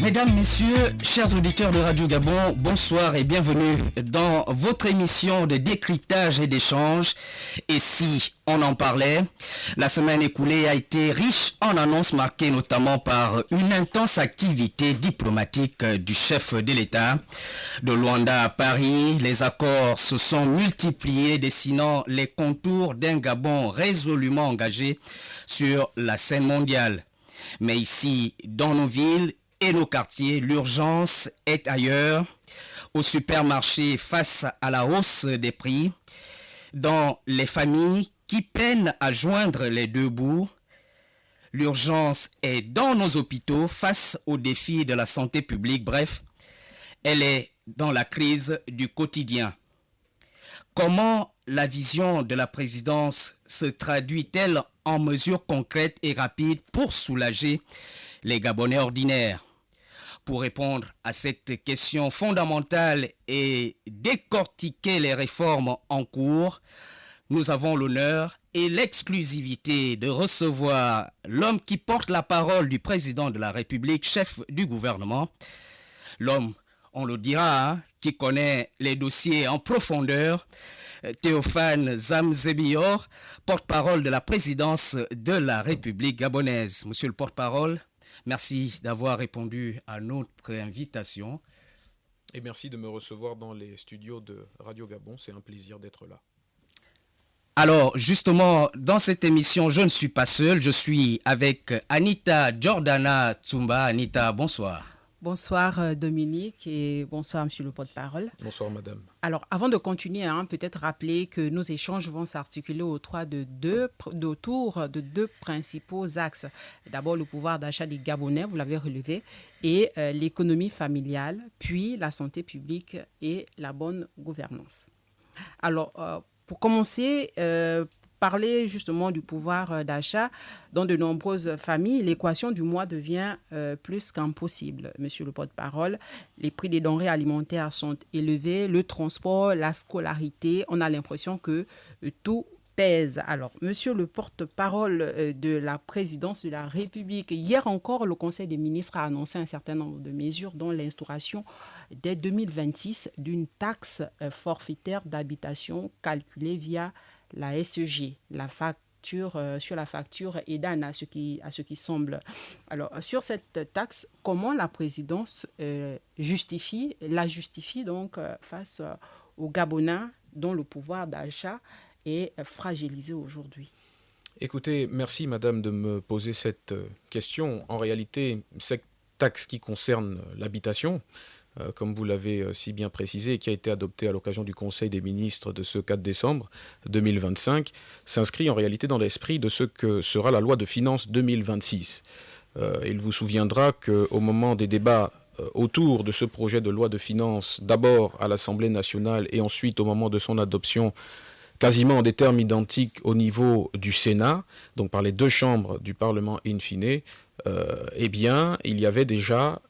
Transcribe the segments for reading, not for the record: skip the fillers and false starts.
Mesdames, Messieurs, chers auditeurs de Radio Gabon, bonsoir et bienvenue dans votre émission de décryptage et d'échange. Et si on en parlait, la semaine écoulée a été riche en annonces marquées notamment par une intense activité diplomatique du chef de l'État. De Luanda à Paris, les accords se sont multipliés, dessinant les contours d'un Gabon résolument engagé sur la scène mondiale. Mais ici, dans nos villes et nos quartiers, l'urgence est ailleurs. Au supermarché, face à la hausse des prix, dans les familles qui peinent à joindre les deux bouts, l'urgence est dans nos hôpitaux face aux défis de la santé publique. Bref, elle est dans la crise du quotidien. Comment la vision de la présidence se traduit-elle en mesures concrètes et rapides pour soulager les Gabonais ordinaires? Pour répondre à cette question fondamentale et décortiquer les réformes en cours, nous avons l'honneur et l'exclusivité de recevoir l'homme qui porte la parole du président de la République, chef du gouvernement. L'homme, on le dira, qui connaît les dossiers en profondeur. Théophane Zamzebior, porte-parole de la présidence de la République gabonaise. Monsieur le porte-parole, merci d'avoir répondu à notre invitation. Et merci de me recevoir dans les studios de Radio Gabon. C'est un plaisir d'être là. Alors, justement, dans cette émission, je ne suis pas seul. Je suis avec Anita Jordana Tsumba. Anita, bonsoir. Bonsoir Dominique et bonsoir Monsieur le porte-parole. Bonsoir Madame. Alors avant de continuer, peut-être rappeler que nos échanges vont s'articuler autour de deux principaux axes. D'abord le pouvoir d'achat des Gabonais, vous l'avez relevé, et l'économie familiale, puis la santé publique et la bonne gouvernance. Alors pour commencer, parler justement du pouvoir d'achat, dans de nombreuses familles, l'équation du mois devient plus qu'impossible. Monsieur le porte-parole, les prix des denrées alimentaires sont élevés, le transport, la scolarité, on a l'impression que tout pèse. Alors, monsieur le porte-parole de la présidence de la République, hier encore, le Conseil des ministres a annoncé un certain nombre de mesures, dont l'instauration dès 2026 d'une taxe forfaitaire d'habitation calculée via la SEG, la facture sur la facture EDAN à ce qui semble. Alors, sur cette taxe, comment la présidence la justifie donc face aux Gabonais dont le pouvoir d'achat est fragilisé aujourd'hui? Écoutez, merci Madame de me poser cette question. En réalité, cette taxe qui concerne l'habitation, comme vous l'avez si bien précisé, qui a été adopté à l'occasion du Conseil des ministres de ce 4 décembre 2025, s'inscrit en réalité dans l'esprit de ce que sera la loi de finances 2026. Il vous souviendra qu'au moment des débats autour de ce projet de loi de finances, d'abord à l'Assemblée nationale et ensuite au moment de son adoption, quasiment en des termes identiques au niveau du Sénat, donc par les deux chambres du Parlement in fine, eh bien, il y avait déjà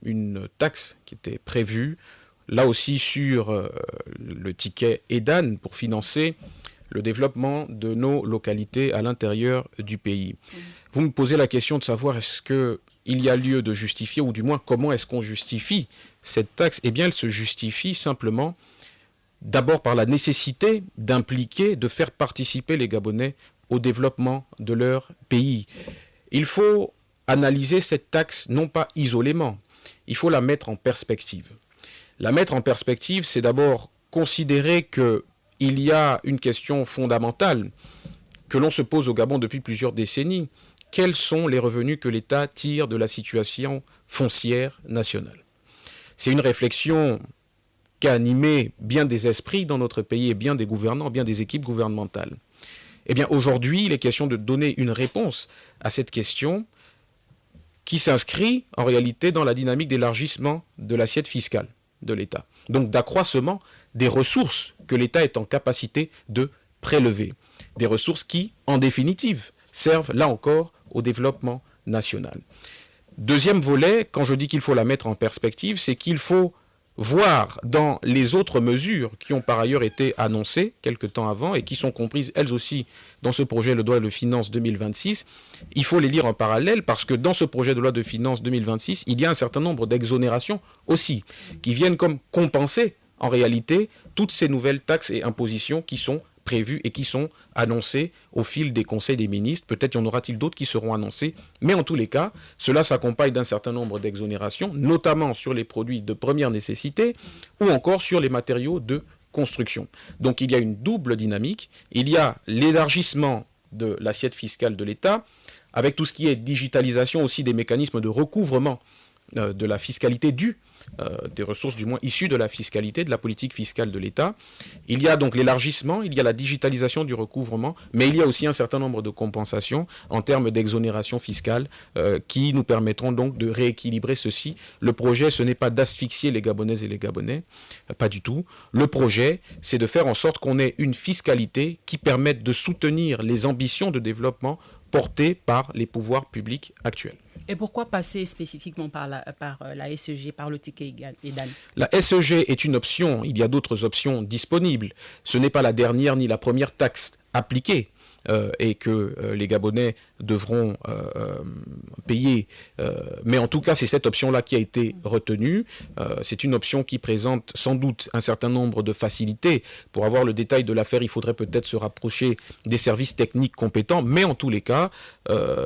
une taxe qui était prévue, là aussi sur le ticket EDAN pour financer le développement de nos localités à l'intérieur du pays. Vous me posez la question de savoir est-ce qu'il y a lieu de justifier, ou du moins comment est-ce qu'on justifie cette taxe? Eh bien, elle se justifie simplement d'abord par la nécessité d'impliquer, de faire participer les Gabonais au développement de leur pays. Il faut analyser cette taxe non pas isolément, il faut la mettre en perspective. La mettre en perspective, c'est d'abord considérer qu'il y a une question fondamentale que l'on se pose au Gabon depuis plusieurs décennies. Quels sont les revenus que l'État tire de la situation foncière nationale? C'est une réflexion qui a animé bien des esprits dans notre pays et bien des gouvernants, bien des équipes gouvernementales. Eh bien, aujourd'hui, il est question de donner une réponse à cette question qui s'inscrit en réalité dans la dynamique d'élargissement de l'assiette fiscale de l'État. Donc d'accroissement des ressources que l'État est en capacité de prélever. Des ressources qui, en définitive, servent là encore au développement national. Deuxième volet, quand je dis qu'il faut la mettre en perspective, c'est qu'il faut voir dans les autres mesures qui ont par ailleurs été annoncées quelque temps avant et qui sont comprises elles aussi dans ce projet de loi de finances 2026, il faut les lire en parallèle parce que dans ce projet de loi de finances 2026, il y a un certain nombre d'exonérations aussi qui viennent comme compenser en réalité toutes ces nouvelles taxes et impositions qui sont prévues et qui sont annoncées au fil des conseils des ministres. Peut-être y en aura-t-il d'autres qui seront annoncés, mais en tous les cas, cela s'accompagne d'un certain nombre d'exonérations, notamment sur les produits de première nécessité ou encore sur les matériaux de construction. Donc il y a une double dynamique. Il y a l'élargissement de l'assiette fiscale de l'État, avec tout ce qui est digitalisation aussi des mécanismes de recouvrement de la fiscalité due, des ressources du moins issues de la fiscalité, de la politique fiscale de l'État. Il y a donc l'élargissement, il y a la digitalisation du recouvrement, mais il y a aussi un certain nombre de compensations en termes d'exonération fiscale qui nous permettront donc de rééquilibrer ceci. Le projet, ce n'est pas d'asphyxier les Gabonaises et les Gabonais, pas du tout. Le projet, c'est de faire en sorte qu'on ait une fiscalité qui permette de soutenir les ambitions de développement portées par les pouvoirs publics actuels. Et pourquoi passer spécifiquement par la SEG, par le ticket EDAN? La SEG est une option, il y a d'autres options disponibles. Ce n'est pas la dernière ni la première taxe appliquée et que les Gabonais devront payer. Mais en tout cas, c'est cette option-là qui a été retenue. C'est une option qui présente sans doute un certain nombre de facilités. Pour avoir le détail de l'affaire, il faudrait peut-être se rapprocher des services techniques compétents. Mais en tous les cas,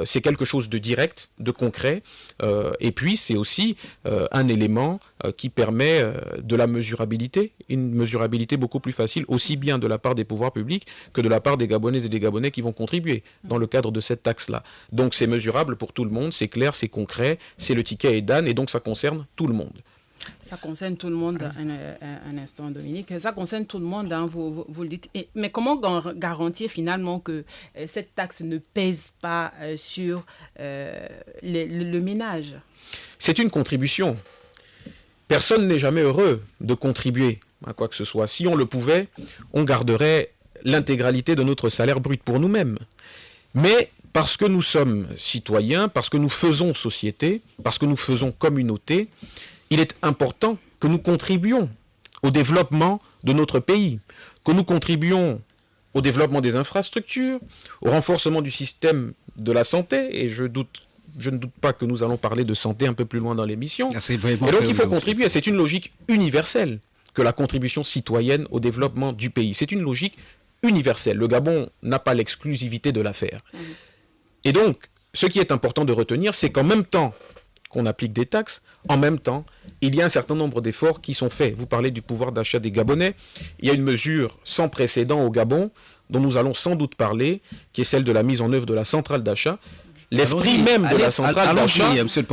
c'est quelque chose de direct, de concret. Et puis, c'est aussi un élément qui permet de la mesurabilité, une mesurabilité beaucoup plus facile, aussi bien de la part des pouvoirs publics que de la part des Gabonaises et des Gabonais qui vont contribuer dans le cadre de cette taxe-là. Donc c'est mesurable pour tout le monde, c'est clair, c'est concret, c'est le ticket EDAN et donc ça concerne tout le monde. Ça concerne tout le monde, un instant Dominique, ça concerne tout le monde, hein, vous le dites. Mais comment garantir finalement que cette taxe ne pèse pas sur le ménage? C'est une contribution. Personne n'est jamais heureux de contribuer à quoi que ce soit. Si on le pouvait, on garderait l'intégralité de notre salaire brut pour nous-mêmes. Mais parce que nous sommes citoyens, parce que nous faisons société, parce que nous faisons communauté, il est important que nous contribuions au développement de notre pays, que nous contribuions au développement des infrastructures, au renforcement du système de la santé, et je ne doute pas que nous allons parler de santé un peu plus loin dans l'émission. Et donc il faut contribuer, c'est une logique universelle que la contribution citoyenne au développement du pays. C'est une logique universelle. Le Gabon n'a pas l'exclusivité de l'affaire. Et donc, ce qui est important de retenir, c'est qu'en même temps qu'on applique des taxes, en même temps, il y a un certain nombre d'efforts qui sont faits. Vous parlez du pouvoir d'achat des Gabonais. Il y a une mesure sans précédent au Gabon, dont nous allons sans doute parler, qui est celle de la mise en œuvre de la centrale d'achat. L'esprit même de la centrale d'achat,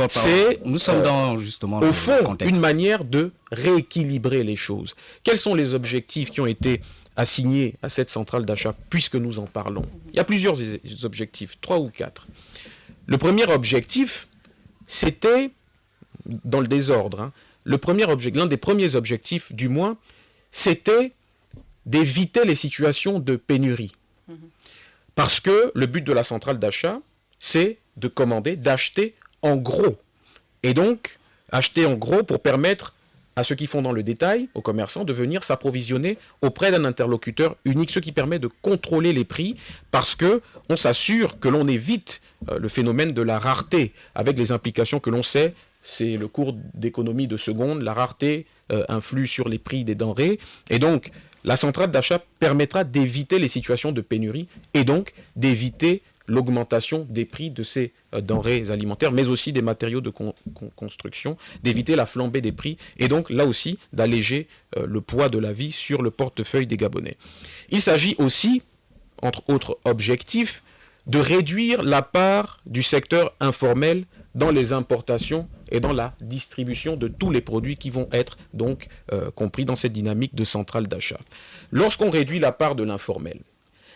c'est, nous sommes dans, justement, au fond, une manière de rééquilibrer les choses. Quels sont les objectifs qui ont été assignés à cette centrale d'achat, puisque nous en parlons? Il y a plusieurs objectifs, 3 ou 4. Le premier objectif, c'était, dans le désordre, hein, l'un des premiers objectifs, du moins, c'était d'éviter les situations de pénurie. Parce que le but de la centrale d'achat, c'est de commander, d'acheter en gros. Et donc, acheter en gros pour permettre à ceux qui font dans le détail, aux commerçants, de venir s'approvisionner auprès d'un interlocuteur unique, ce qui permet de contrôler les prix, parce qu'on s'assure que l'on évite le phénomène de la rareté, avec les implications que l'on sait, c'est le cours d'économie de seconde, la rareté influe sur les prix des denrées, et donc la centrale d'achat permettra d'éviter les situations de pénurie, et donc d'éviter l'augmentation des prix de ces denrées alimentaires, mais aussi des matériaux de construction, d'éviter la flambée des prix, et donc là aussi d'alléger le poids de la vie sur le portefeuille des Gabonais. Il s'agit aussi, entre autres objectifs, de réduire la part du secteur informel dans les importations et dans la distribution de tous les produits qui vont être donc compris dans cette dynamique de centrale d'achat. Lorsqu'on réduit la part de l'informel,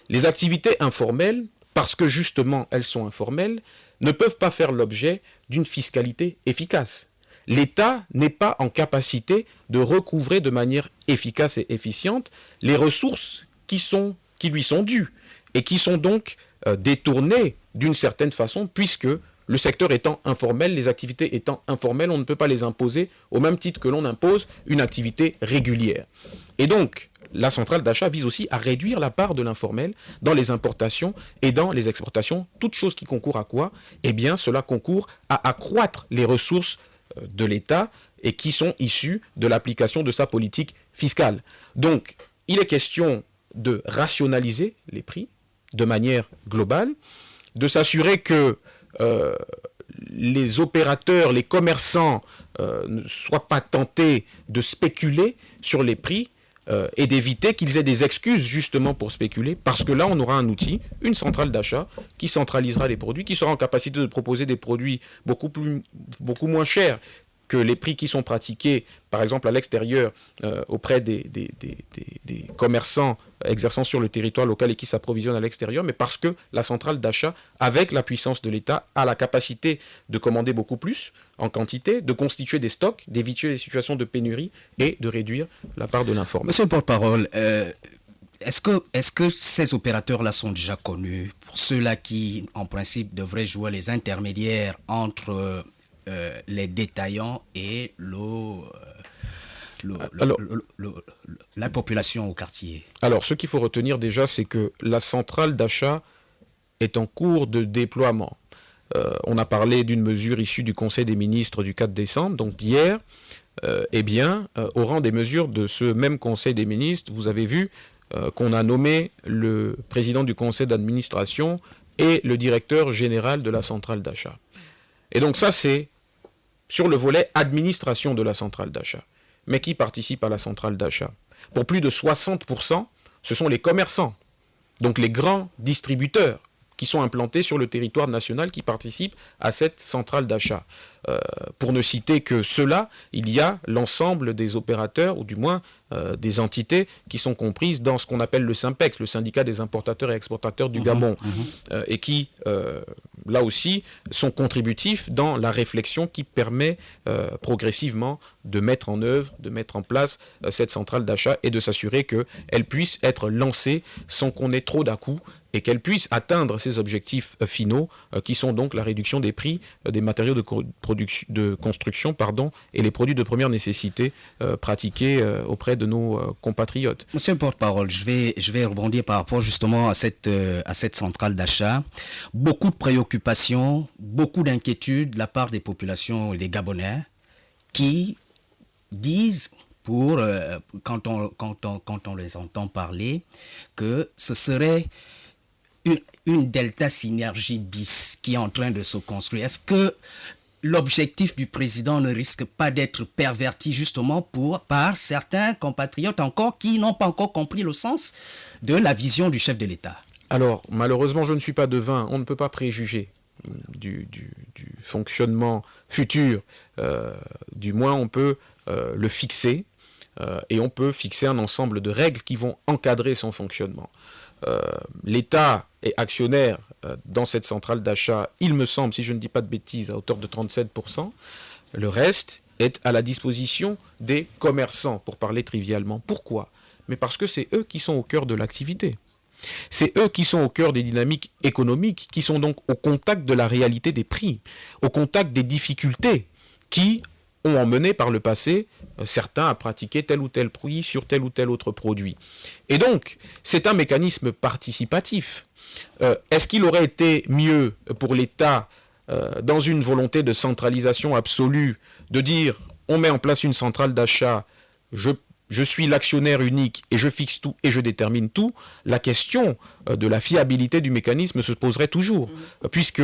les activités informelles, parce que justement elles sont informelles, ne peuvent pas faire l'objet d'une fiscalité efficace. L'État n'est pas en capacité de recouvrer de manière efficace et efficiente les ressources qui lui sont dues et qui sont donc détournées d'une certaine façon, puisque le secteur étant informel, les activités étant informelles, on ne peut pas les imposer au même titre que l'on impose une activité régulière. Et donc, la centrale d'achat vise aussi à réduire la part de l'informel dans les importations et dans les exportations. Toute chose qui concourt à quoi? Eh bien, cela concourt à accroître les ressources de l'État et qui sont issues de l'application de sa politique fiscale. Donc, il est question de rationaliser les prix de manière globale, de s'assurer que les opérateurs, les commerçants ne soient pas tentés de spéculer sur les prix et d'éviter qu'ils aient des excuses justement pour spéculer, parce que là on aura un outil, une centrale d'achat qui centralisera les produits, qui sera en capacité de proposer des produits beaucoup moins chers que les prix qui sont pratiqués, par exemple, à l'extérieur, auprès des commerçants exerçant sur le territoire local et qui s'approvisionnent à l'extérieur, mais parce que la centrale d'achat, avec la puissance de l'État, a la capacité de commander beaucoup plus en quantité, de constituer des stocks, d'éviter les situations de pénurie et de réduire la part de l'informel. Monsieur le porte-parole, est-ce que ces opérateurs-là sont déjà connus pour ceux-là qui, en principe, devraient jouer les intermédiaires entre les détaillants et la population au quartier? Alors, ce qu'il faut retenir déjà, c'est que la centrale d'achat est en cours de déploiement. On a parlé d'une mesure issue du Conseil des ministres du 4 décembre, donc d'hier. Au rang des mesures de ce même Conseil des ministres, vous avez vu qu'on a nommé le président du conseil d'administration et le directeur général de la centrale d'achat. Et donc ça, c'est sur le volet administration de la centrale d'achat. Mais qui participe à la centrale d'achat? Pour plus de 60%, ce sont les commerçants, donc les grands distributeurs qui sont implantés sur le territoire national qui participent à cette centrale d'achat. Pour ne citer que ceux-là, il y a l'ensemble des opérateurs, ou du moins des entités qui sont comprises dans ce qu'on appelle le SYNPEX, le syndicat des importateurs et exportateurs du Gabon, et qui, là aussi, sont contributifs dans la réflexion qui permet progressivement de mettre en œuvre, de mettre en place cette centrale d'achat et de s'assurer qu'elle puisse être lancée sans qu'on ait trop d'à-coups et qu'elle puisse atteindre ses objectifs finaux, qui sont donc la réduction des prix des matériaux de construction et les produits de première nécessité pratiqués auprès de nos compatriotes. Monsieur le porte-parole, je vais rebondir par rapport justement à cette centrale d'achat. Beaucoup de préoccupations, beaucoup d'inquiétudes de la part des populations et des Gabonais qui disent, quand on les entend parler, que ce serait une Delta Synergie bis qui est en train de se construire. Est-ce que l'objectif du président ne risque pas d'être perverti justement par certains compatriotes encore qui n'ont pas encore compris le sens de la vision du chef de l'État? Alors, malheureusement, je ne suis pas devin. On ne peut pas préjuger du fonctionnement futur. Du moins, on peut le fixer et on peut fixer un ensemble de règles qui vont encadrer son fonctionnement. L'État est actionnaire dans cette centrale d'achat, il me semble, si je ne dis pas de bêtises, à hauteur de 37%. Le reste est à la disposition des commerçants, pour parler trivialement. Pourquoi? Mais parce que c'est eux qui sont au cœur de l'activité. C'est eux qui sont au cœur des dynamiques économiques, qui sont donc au contact de la réalité des prix, au contact des difficultés qui ont emmené par le passé certains à pratiquer tel ou tel prix sur tel ou tel autre produit. Et donc, c'est un mécanisme participatif. Est-ce qu'il aurait été mieux pour l'État, dans une volonté de centralisation absolue, de dire on met en place une centrale d'achat, je suis l'actionnaire unique et je fixe tout et je détermine tout? La question de la fiabilité du mécanisme se poserait toujours, puisque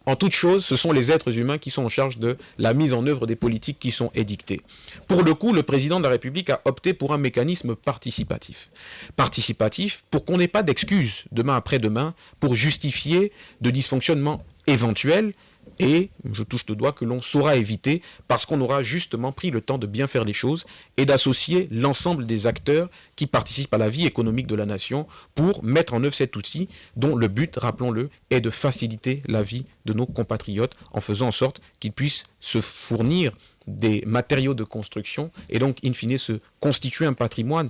en toute chose, ce sont les êtres humains qui sont en charge de la mise en œuvre des politiques qui sont édictées. Pour le coup, le président de la République a opté pour un mécanisme participatif. Participatif pour qu'on n'ait pas d'excuses demain après-demain pour justifier de dysfonctionnements éventuels, et je touche le doigt que l'on saura éviter parce qu'on aura justement pris le temps de bien faire les choses et d'associer l'ensemble des acteurs qui participent à la vie économique de la nation pour mettre en œuvre cet outil dont le but, rappelons-le, est de faciliter la vie de nos compatriotes en faisant en sorte qu'ils puissent se fournir des matériaux de construction et donc, in fine, se constituer un patrimoine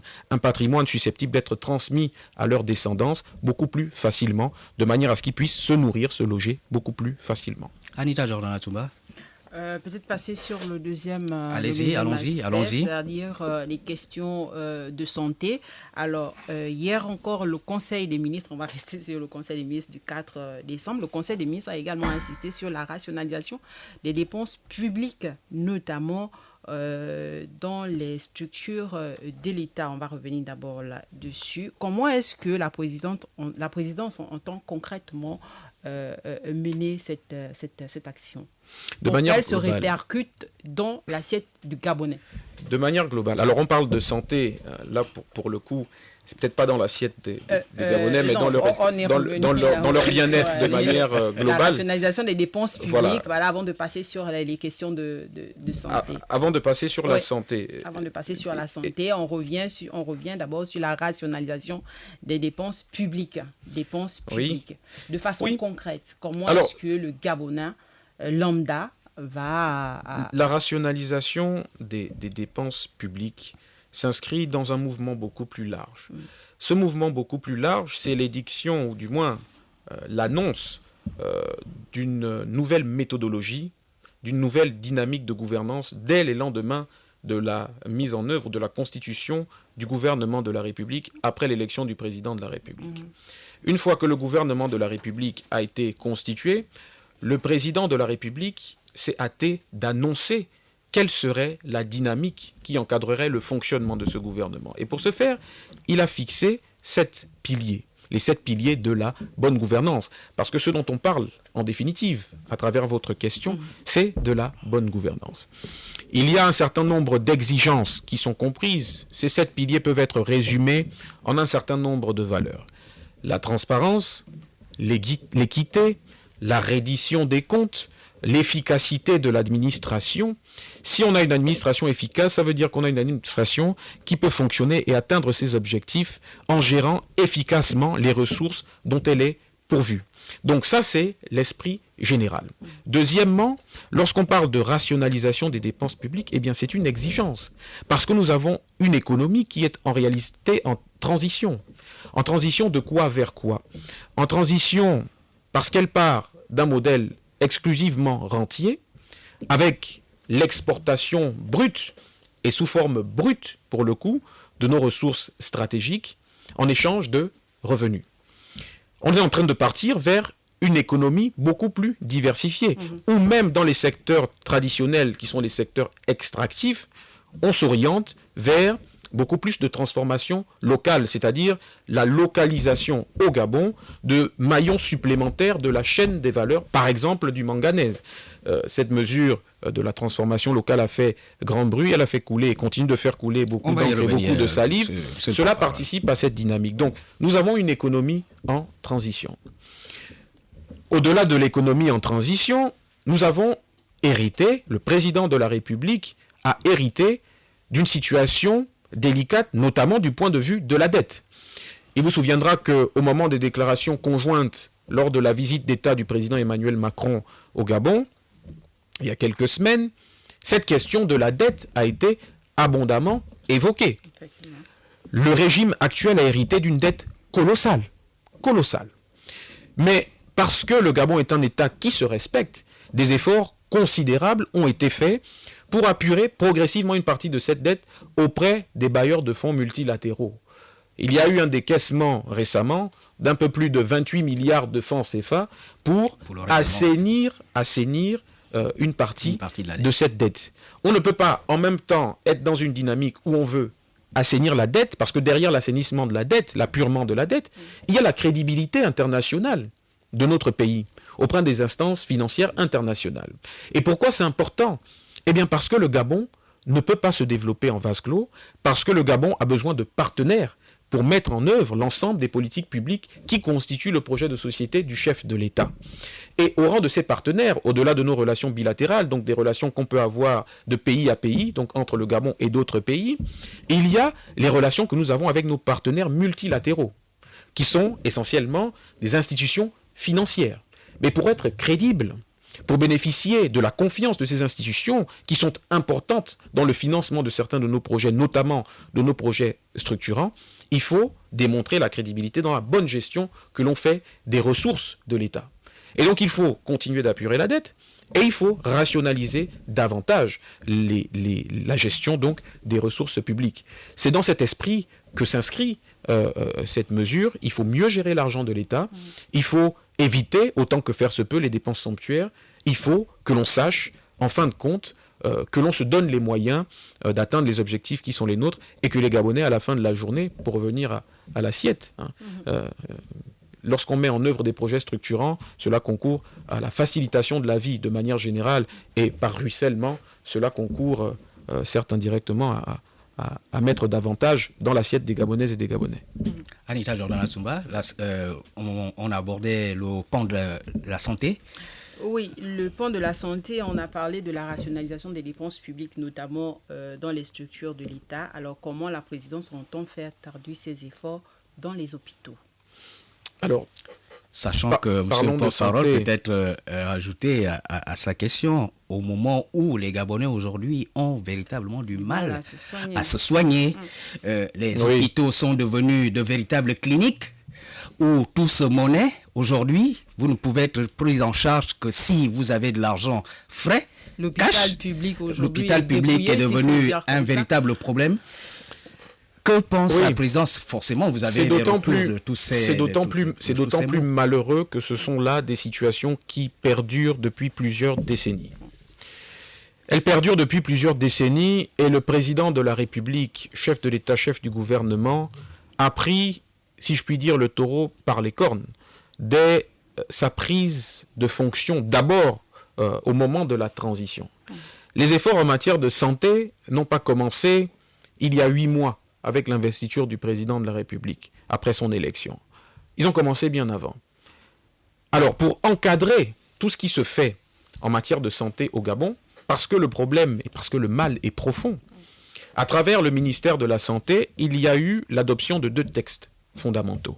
susceptible d'être transmis à leur descendance beaucoup plus facilement, de manière à ce qu'ils puissent se nourrir, se loger beaucoup plus facilement. Anita Jordan Atumba. Peut-être passer sur le deuxième. Allez-y. C'est-à-dire les questions de santé. Alors, hier encore, le Conseil des ministres, on va rester sur le Conseil des ministres du 4 décembre, le Conseil des ministres a également insisté sur la rationalisation des dépenses publiques, notamment dans les structures de l'État. On va revenir d'abord là-dessus. Comment est-ce que la présidence entend concrètement mener cette action? De manière elle se globale. répercute dans l'assiette du Gabonais. De manière globale. Alors on parle de santé, là pour le coup, c'est peut-être pas dans l'assiette des Gabonais, mais dans leur bien-être de manière globale. La rationalisation des dépenses publiques, voilà, avant de passer sur les questions de santé. Avant de passer sur la santé. Avant de passer sur la santé, on revient d'abord sur la rationalisation des dépenses publiques. Oui. De façon concrète, comment est-ce que le Gabonais lambda va... La rationalisation des dépenses publiques s'inscrit dans un mouvement beaucoup plus large. Ce mouvement beaucoup plus large, c'est l'édiction, ou du moins l'annonce d'une nouvelle méthodologie, d'une nouvelle dynamique de gouvernance dès les lendemains de la mise en œuvre de la constitution du gouvernement de la République après l'élection du président de la République. Une fois que le gouvernement de la République a été constitué, le président de la République s'est hâté d'annoncer quelle serait la dynamique qui encadrerait le fonctionnement de ce gouvernement. Et pour ce faire, il a fixé 7 piliers, les 7 piliers de la bonne gouvernance. Parce que ce dont on parle, en définitive, à travers votre question, c'est de la bonne gouvernance. Il y a un certain nombre d'exigences qui sont comprises. Ces 7 piliers peuvent être résumés en un certain nombre de valeurs. La transparence, l'équité, la reddition des comptes, l'efficacité de l'administration. Si on a une administration efficace, ça veut dire qu'on a une administration qui peut fonctionner et atteindre ses objectifs en gérant efficacement les ressources dont elle est pourvue. Donc ça, c'est l'esprit général. Deuxièmement, lorsqu'on parle de rationalisation des dépenses publiques, eh bien c'est une exigence. Parce que nous avons une économie qui est en réalité en transition. En transition de quoi vers quoi? En transition parce qu'elle part d'un modèle exclusivement rentier, avec l'exportation brute, et sous forme brute, pour le coup, de nos ressources stratégiques, en échange de revenus. On est en train de partir vers une économie beaucoup plus diversifiée, où même dans les secteurs traditionnels, qui sont les secteurs extractifs, on s'oriente vers beaucoup plus de transformation locale, c'est-à-dire la localisation au Gabon de maillons supplémentaires de la chaîne des valeurs, par exemple du manganèse. Cette mesure de la transformation locale a fait grand bruit, elle a fait couler et continue de faire couler beaucoup d'encre et beaucoup de salive. Cela participe à cette dynamique. Donc, nous avons une économie en transition. Au-delà de l'économie en transition, nous avons hérité, le président de la République a hérité d'une situation délicate, notamment du point de vue de la dette. Il vous souviendra qu'au moment des déclarations conjointes lors de la visite d'État du président Emmanuel Macron au Gabon, il y a quelques semaines, cette question de la dette a été abondamment évoquée. Le régime actuel a hérité d'une dette colossale. Mais parce que le Gabon est un État qui se respecte, des efforts considérables ont été faits pour apurer progressivement une partie de cette dette auprès des bailleurs de fonds multilatéraux. Il y a eu un décaissement récemment d'un peu plus de 28 milliards de francs CFA pour assainir une partie de cette dette. On ne peut pas en même temps être dans une dynamique où on veut assainir la dette, parce que derrière l'assainissement de la dette, l'apurement de la dette, il y a la crédibilité internationale de notre pays auprès des instances financières internationales. Et pourquoi c'est important ? Eh bien parce que le Gabon ne peut pas se développer en vase clos, parce que le Gabon a besoin de partenaires pour mettre en œuvre l'ensemble des politiques publiques qui constituent le projet de société du chef de l'État. Et au rang de ces partenaires, au-delà de nos relations bilatérales, donc des relations qu'on peut avoir de pays à pays, donc entre le Gabon et d'autres pays, il y a les relations que nous avons avec nos partenaires multilatéraux, qui sont essentiellement des institutions financières. Mais pour être crédible, pour bénéficier de la confiance de ces institutions qui sont importantes dans le financement de certains de nos projets, notamment de nos projets structurants, il faut démontrer la crédibilité dans la bonne gestion que l'on fait des ressources de l'État. Et donc il faut continuer d'apurer la dette et il faut rationaliser davantage la gestion donc des ressources publiques. C'est dans cet esprit que s'inscrit cette mesure. Il faut mieux gérer l'argent de l'État, il faut éviter autant que faire se peut les dépenses somptuaires, il faut que l'on sache en fin de compte que l'on se donne les moyens d'atteindre les objectifs qui sont les nôtres et que les Gabonais, à la fin de la journée, pour revenir à l'assiette, lorsqu'on met en œuvre des projets structurants, cela concourt à la facilitation de la vie de manière générale et par ruissellement, cela concourt certes indirectement à mettre davantage dans l'assiette des Gabonaises et des Gabonais. Anita Jordan-Assumba, on abordait le pan de la santé. Oui, le pan de la santé, on a parlé de la rationalisation des dépenses publiques, notamment dans les structures de l'État. Alors, comment la présidence entend faire traduire ces efforts dans les hôpitaux? Alors, sachant que M. le porte-parole peut être ajouté à sa question, au moment où les Gabonais aujourd'hui ont véritablement du mal à se soigner. Les hôpitaux sont devenus de véritables cliniques où tout se monnaie. Aujourd'hui, vous ne pouvez être pris en charge que si vous avez de l'argent frais. L'hôpital public aujourd'hui, l'hôpital public est devenu un véritable problème. Que pense la présidence? Forcément, vous avez des retours de tous ces... C'est d'autant plus malheureux que ce sont là des situations qui perdurent depuis plusieurs décennies. Elles perdurent depuis plusieurs décennies et le président de la République, chef de l'État, chef du gouvernement, a pris, si je puis dire, le taureau par les cornes dès sa prise de fonction, d'abord au moment de la transition. Les efforts en matière de santé n'ont pas commencé il y a 8 mois, avec l'investiture du président de la République, après son élection. Ils ont commencé bien avant. Alors, pour encadrer tout ce qui se fait en matière de santé au Gabon, parce que le problème et parce que le mal est profond, à travers le ministère de la Santé, il y a eu l'adoption de 2 textes fondamentaux.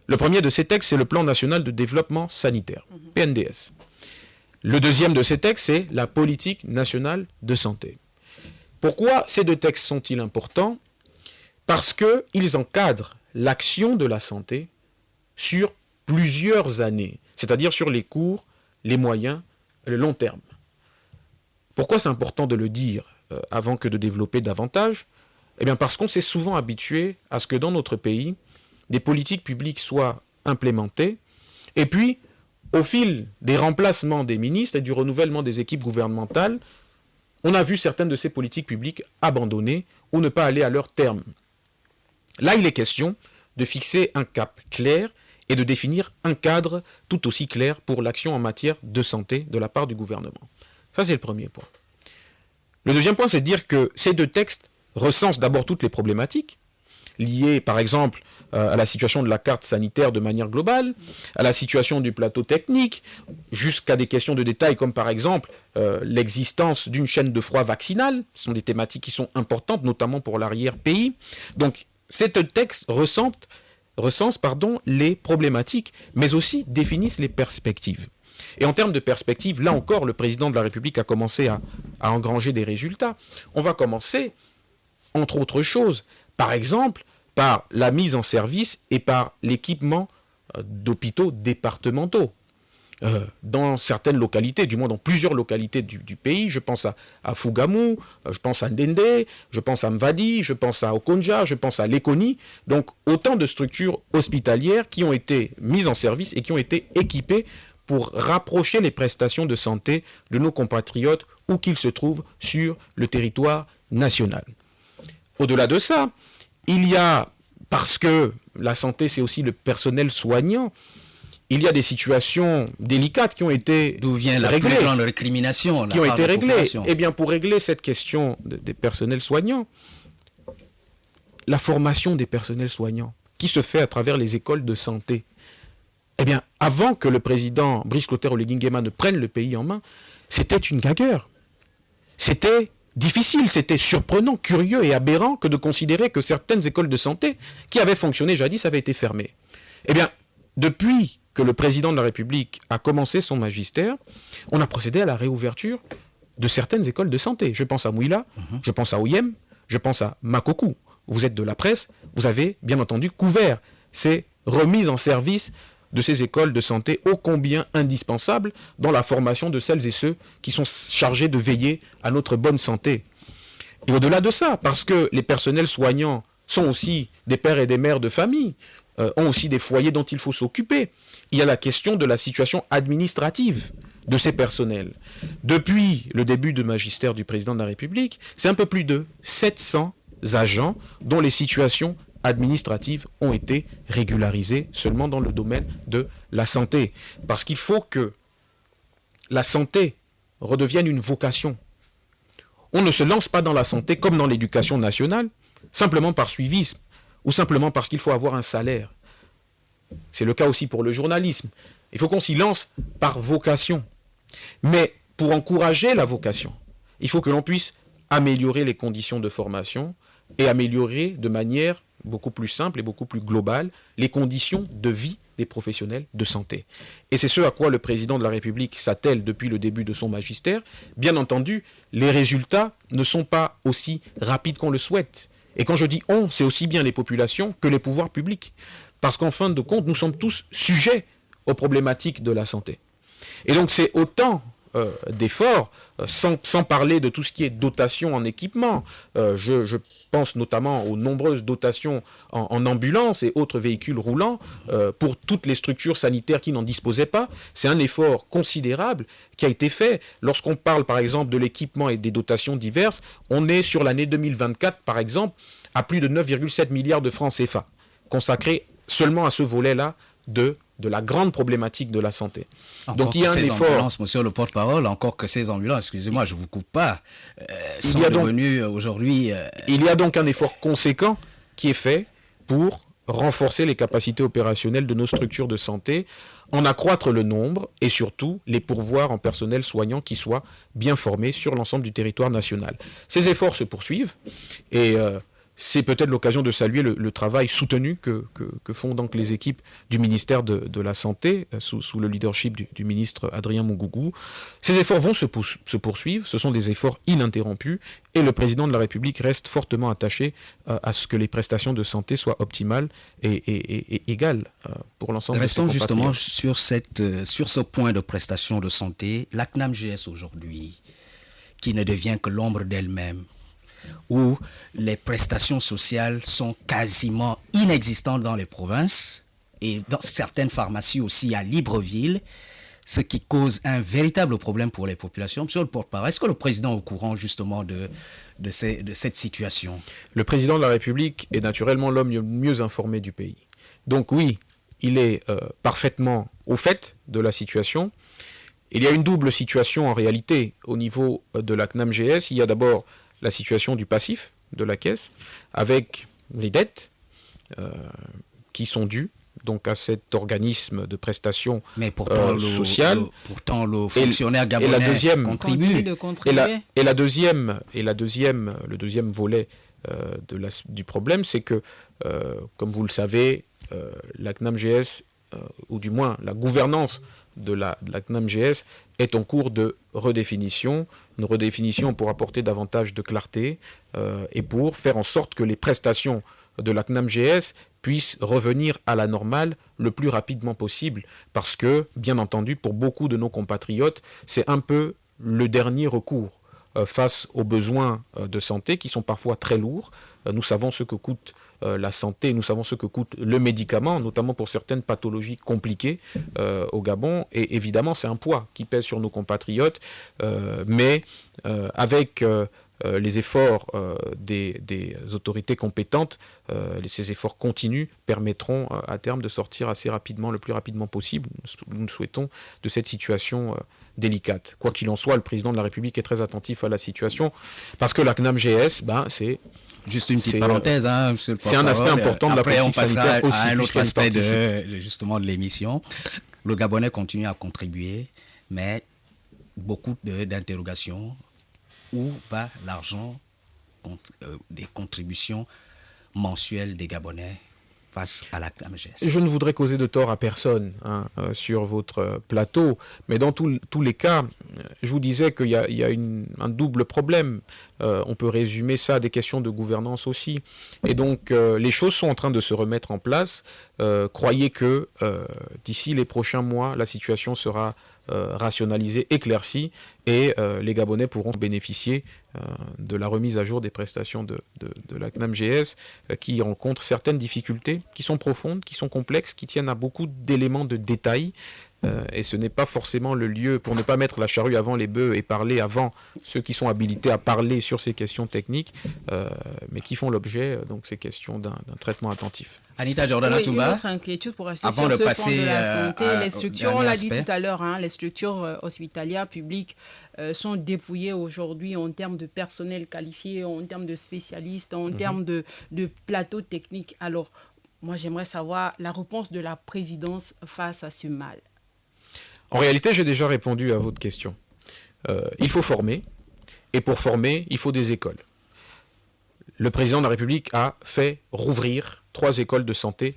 Le premier de ces textes, c'est le Plan national de développement sanitaire, PNDS. Le deuxième de ces textes, c'est la politique nationale de santé. Pourquoi ces 2 textes sont-ils importants? Parce qu'ils encadrent l'action de la santé sur plusieurs années, c'est-à-dire sur les courts, les moyens et le long terme. Pourquoi c'est important de le dire avant que de développer davantage? Eh bien parce qu'on s'est souvent habitué à ce que dans notre pays, des politiques publiques soient implémentées, et puis, au fil des remplacements des ministres et du renouvellement des équipes gouvernementales, on a vu certaines de ces politiques publiques abandonnées ou ne pas aller à leur terme. Là, il est question de fixer un cap clair et de définir un cadre tout aussi clair pour l'action en matière de santé de la part du gouvernement. Ça, c'est le premier point. Le deuxième point, c'est de dire que ces 2 textes recensent d'abord toutes les problématiques liées, par exemple, à la situation de la carte sanitaire de manière globale, à la situation du plateau technique, jusqu'à des questions de détail comme par exemple l'existence d'une chaîne de froid vaccinale. Ce sont des thématiques qui sont importantes, notamment pour l'arrière-pays. Donc, ces 2 textes recensent les problématiques, mais aussi définissent les perspectives. Et en termes de perspectives, là encore, le président de la République a commencé à engranger des résultats. On va commencer, entre autres choses, par exemple, par la mise en service et par l'équipement d'hôpitaux départementaux. Dans certaines localités, du moins dans plusieurs localités du pays, je pense à Fougamou, je pense à Ndende, je pense à Mvadi, je pense à Okonja, je pense à Lekoni, donc autant de structures hospitalières qui ont été mises en service et qui ont été équipées pour rapprocher les prestations de santé de nos compatriotes où qu'ils se trouvent sur le territoire national. Au-delà de ça, il y a, parce que la santé c'est aussi le personnel soignant, il y a des situations délicates qui ont été D'où vient la réglées, plus grande récrimination qui ont été réglées. Eh bien, pour régler cette question des personnels soignants, la formation des personnels soignants, qui se fait à travers les écoles de santé, eh bien, avant que le président Brice Clotaire Oligui Nguema ne prenne le pays en main, c'était une gageure. C'était difficile, c'était surprenant, curieux et aberrant que de considérer que certaines écoles de santé qui avaient fonctionné jadis avaient été fermées. Eh bien, depuis que le président de la République a commencé son magistère, on a procédé à la réouverture de certaines écoles de santé. Je pense à Mouila, je pense à Oyem, je pense à Makokou. Vous êtes de la presse, vous avez bien entendu couvert ces remises en service de ces écoles de santé ô combien indispensables dans la formation de celles et ceux qui sont chargés de veiller à notre bonne santé. Et au-delà de ça, parce que les personnels soignants sont aussi des pères et des mères de famille, ont aussi des foyers dont il faut s'occuper. Il y a la question de la situation administrative de ces personnels. Depuis le début du magistère du président de la République, c'est un peu plus de 700 agents dont les situations administratives ont été régularisées seulement dans le domaine de la santé. Parce qu'il faut que la santé redevienne une vocation. On ne se lance pas dans la santé comme dans l'éducation nationale, simplement par suivisme, ou simplement parce qu'il faut avoir un salaire. C'est le cas aussi pour le journalisme. Il faut qu'on s'y lance par vocation. Mais pour encourager la vocation, il faut que l'on puisse améliorer les conditions de formation et améliorer de manière beaucoup plus simple et beaucoup plus globale les conditions de vie des professionnels de santé. Et c'est ce à quoi le président de la République s'attelle depuis le début de son magistère. Bien entendu, les résultats ne sont pas aussi rapides qu'on le souhaite. Et quand je dis « on », c'est aussi bien les populations que les pouvoirs publics. Parce qu'en fin de compte, nous sommes tous sujets aux problématiques de la santé. Et donc c'est autant d'efforts, sans parler de tout ce qui est dotation en équipement. Je pense notamment aux nombreuses dotations en ambulance et autres véhicules roulants pour toutes les structures sanitaires qui n'en disposaient pas. C'est un effort considérable qui a été fait. Lorsqu'on parle par exemple de l'équipement et des dotations diverses, on est sur l'année 2024 par exemple à plus de 9,7 milliards de francs CFA consacrés seulement à ce volet-là de la grande problématique de la santé. Encore donc il y a un effort. Ambulances, monsieur le porte-parole, encore que ces ambulances, excusez-moi, je ne vous coupe pas, sont devenues aujourd'hui... Il y a donc un effort conséquent qui est fait pour renforcer les capacités opérationnelles de nos structures de santé, en accroître le nombre et surtout les pourvoir en personnel soignant qui soit bien formé sur l'ensemble du territoire national. Ces efforts se poursuivent et... c'est peut-être l'occasion de saluer le travail soutenu que font donc les équipes du ministère de la Santé, sous le leadership du ministre Adrien Mongougou. Ces efforts vont se poursuivre, ce sont des efforts ininterrompus, et le président de la République reste fortement attaché à ce que les prestations de santé soient optimales et égales pour l'ensemble de ses compatriotes. Restons justement sur ce point de prestations de santé. La CNAMGS aujourd'hui, qui ne devient que l'ombre d'elle-même, où les prestations sociales sont quasiment inexistantes dans les provinces et dans certaines pharmacies aussi à Libreville, ce qui cause un véritable problème pour les populations. Monsieur le porte-parole, est-ce que le président est au courant justement de cette situation? Le président de la République est naturellement l'homme le mieux informé du pays. Donc oui, il est parfaitement au fait de la situation. Il y a une double situation en réalité au niveau de la CNAMGS. Il y a d'abord la situation du passif de la caisse, avec les dettes qui sont dues donc à cet organisme de prestations sociales. Pourtant, le fonctionnaire gabonais contribue. Le deuxième volet du problème, c'est que, comme vous le savez, la CNAMGS, ou du moins la gouvernance de la CNAMGS est en cours de redéfinition, une redéfinition pour apporter davantage de clarté et pour faire en sorte que les prestations de la CNAMGS puissent revenir à la normale le plus rapidement possible, parce que, bien entendu, pour beaucoup de nos compatriotes, c'est un peu le dernier recours face aux besoins de santé qui sont parfois très lourds. Nous savons ce que coûte la santé, nous savons ce que coûte le médicament, notamment pour certaines pathologies compliquées au Gabon. Et évidemment, c'est un poids qui pèse sur nos compatriotes, mais avec les efforts des autorités compétentes, ces efforts continus permettront à terme de sortir assez rapidement, le plus rapidement possible, nous souhaitons, de cette situation délicate. Quoi qu'il en soit, le président de la République est très attentif à la situation, parce que la CNAMGS, c'est... Juste une petite parenthèse, monsieur le porte-parole. C'est un aspect important de la politique sanitaire aussi. À un autre aspect justement de l'émission. Le Gabonais continue à contribuer, mais beaucoup d'interrogations. Où va l'argent des contributions mensuelles des Gabonais face à la CNAMGS. Je ne voudrais causer de tort à personne sur votre plateau, mais dans tous les cas, je vous disais qu'il y a un double problème. On peut résumer ça à des questions de gouvernance aussi. Et donc, les choses sont en train de se remettre en place. Croyez que d'ici les prochains mois, la situation sera rationalisée, éclaircie, et les Gabonais pourront bénéficier de la remise à jour des prestations de la CNAMGS qui rencontre certaines difficultés qui sont profondes, qui sont complexes, qui tiennent à beaucoup d'éléments de détail. Et ce n'est pas forcément le lieu pour ne pas mettre la charrue avant les bœufs et parler avant ceux qui sont habilités à parler sur ces questions techniques, mais qui font l'objet donc ces questions d'un traitement attentif. Anita Jordana Toumba, une autre inquiétude pour rester avant sur de ce passer point de la santé, les structures, on l'a dit aspect. tout à l'heure, les structures hospitalières publiques sont dépouillées aujourd'hui en termes de personnel qualifié, en termes de spécialistes, en termes de plateaux techniques. Alors, moi, j'aimerais savoir la réponse de la présidence face à ce mal. En réalité, j'ai déjà répondu à votre question. Il faut former, et pour former, il faut des écoles. Le président de la République a fait rouvrir 3 écoles de santé,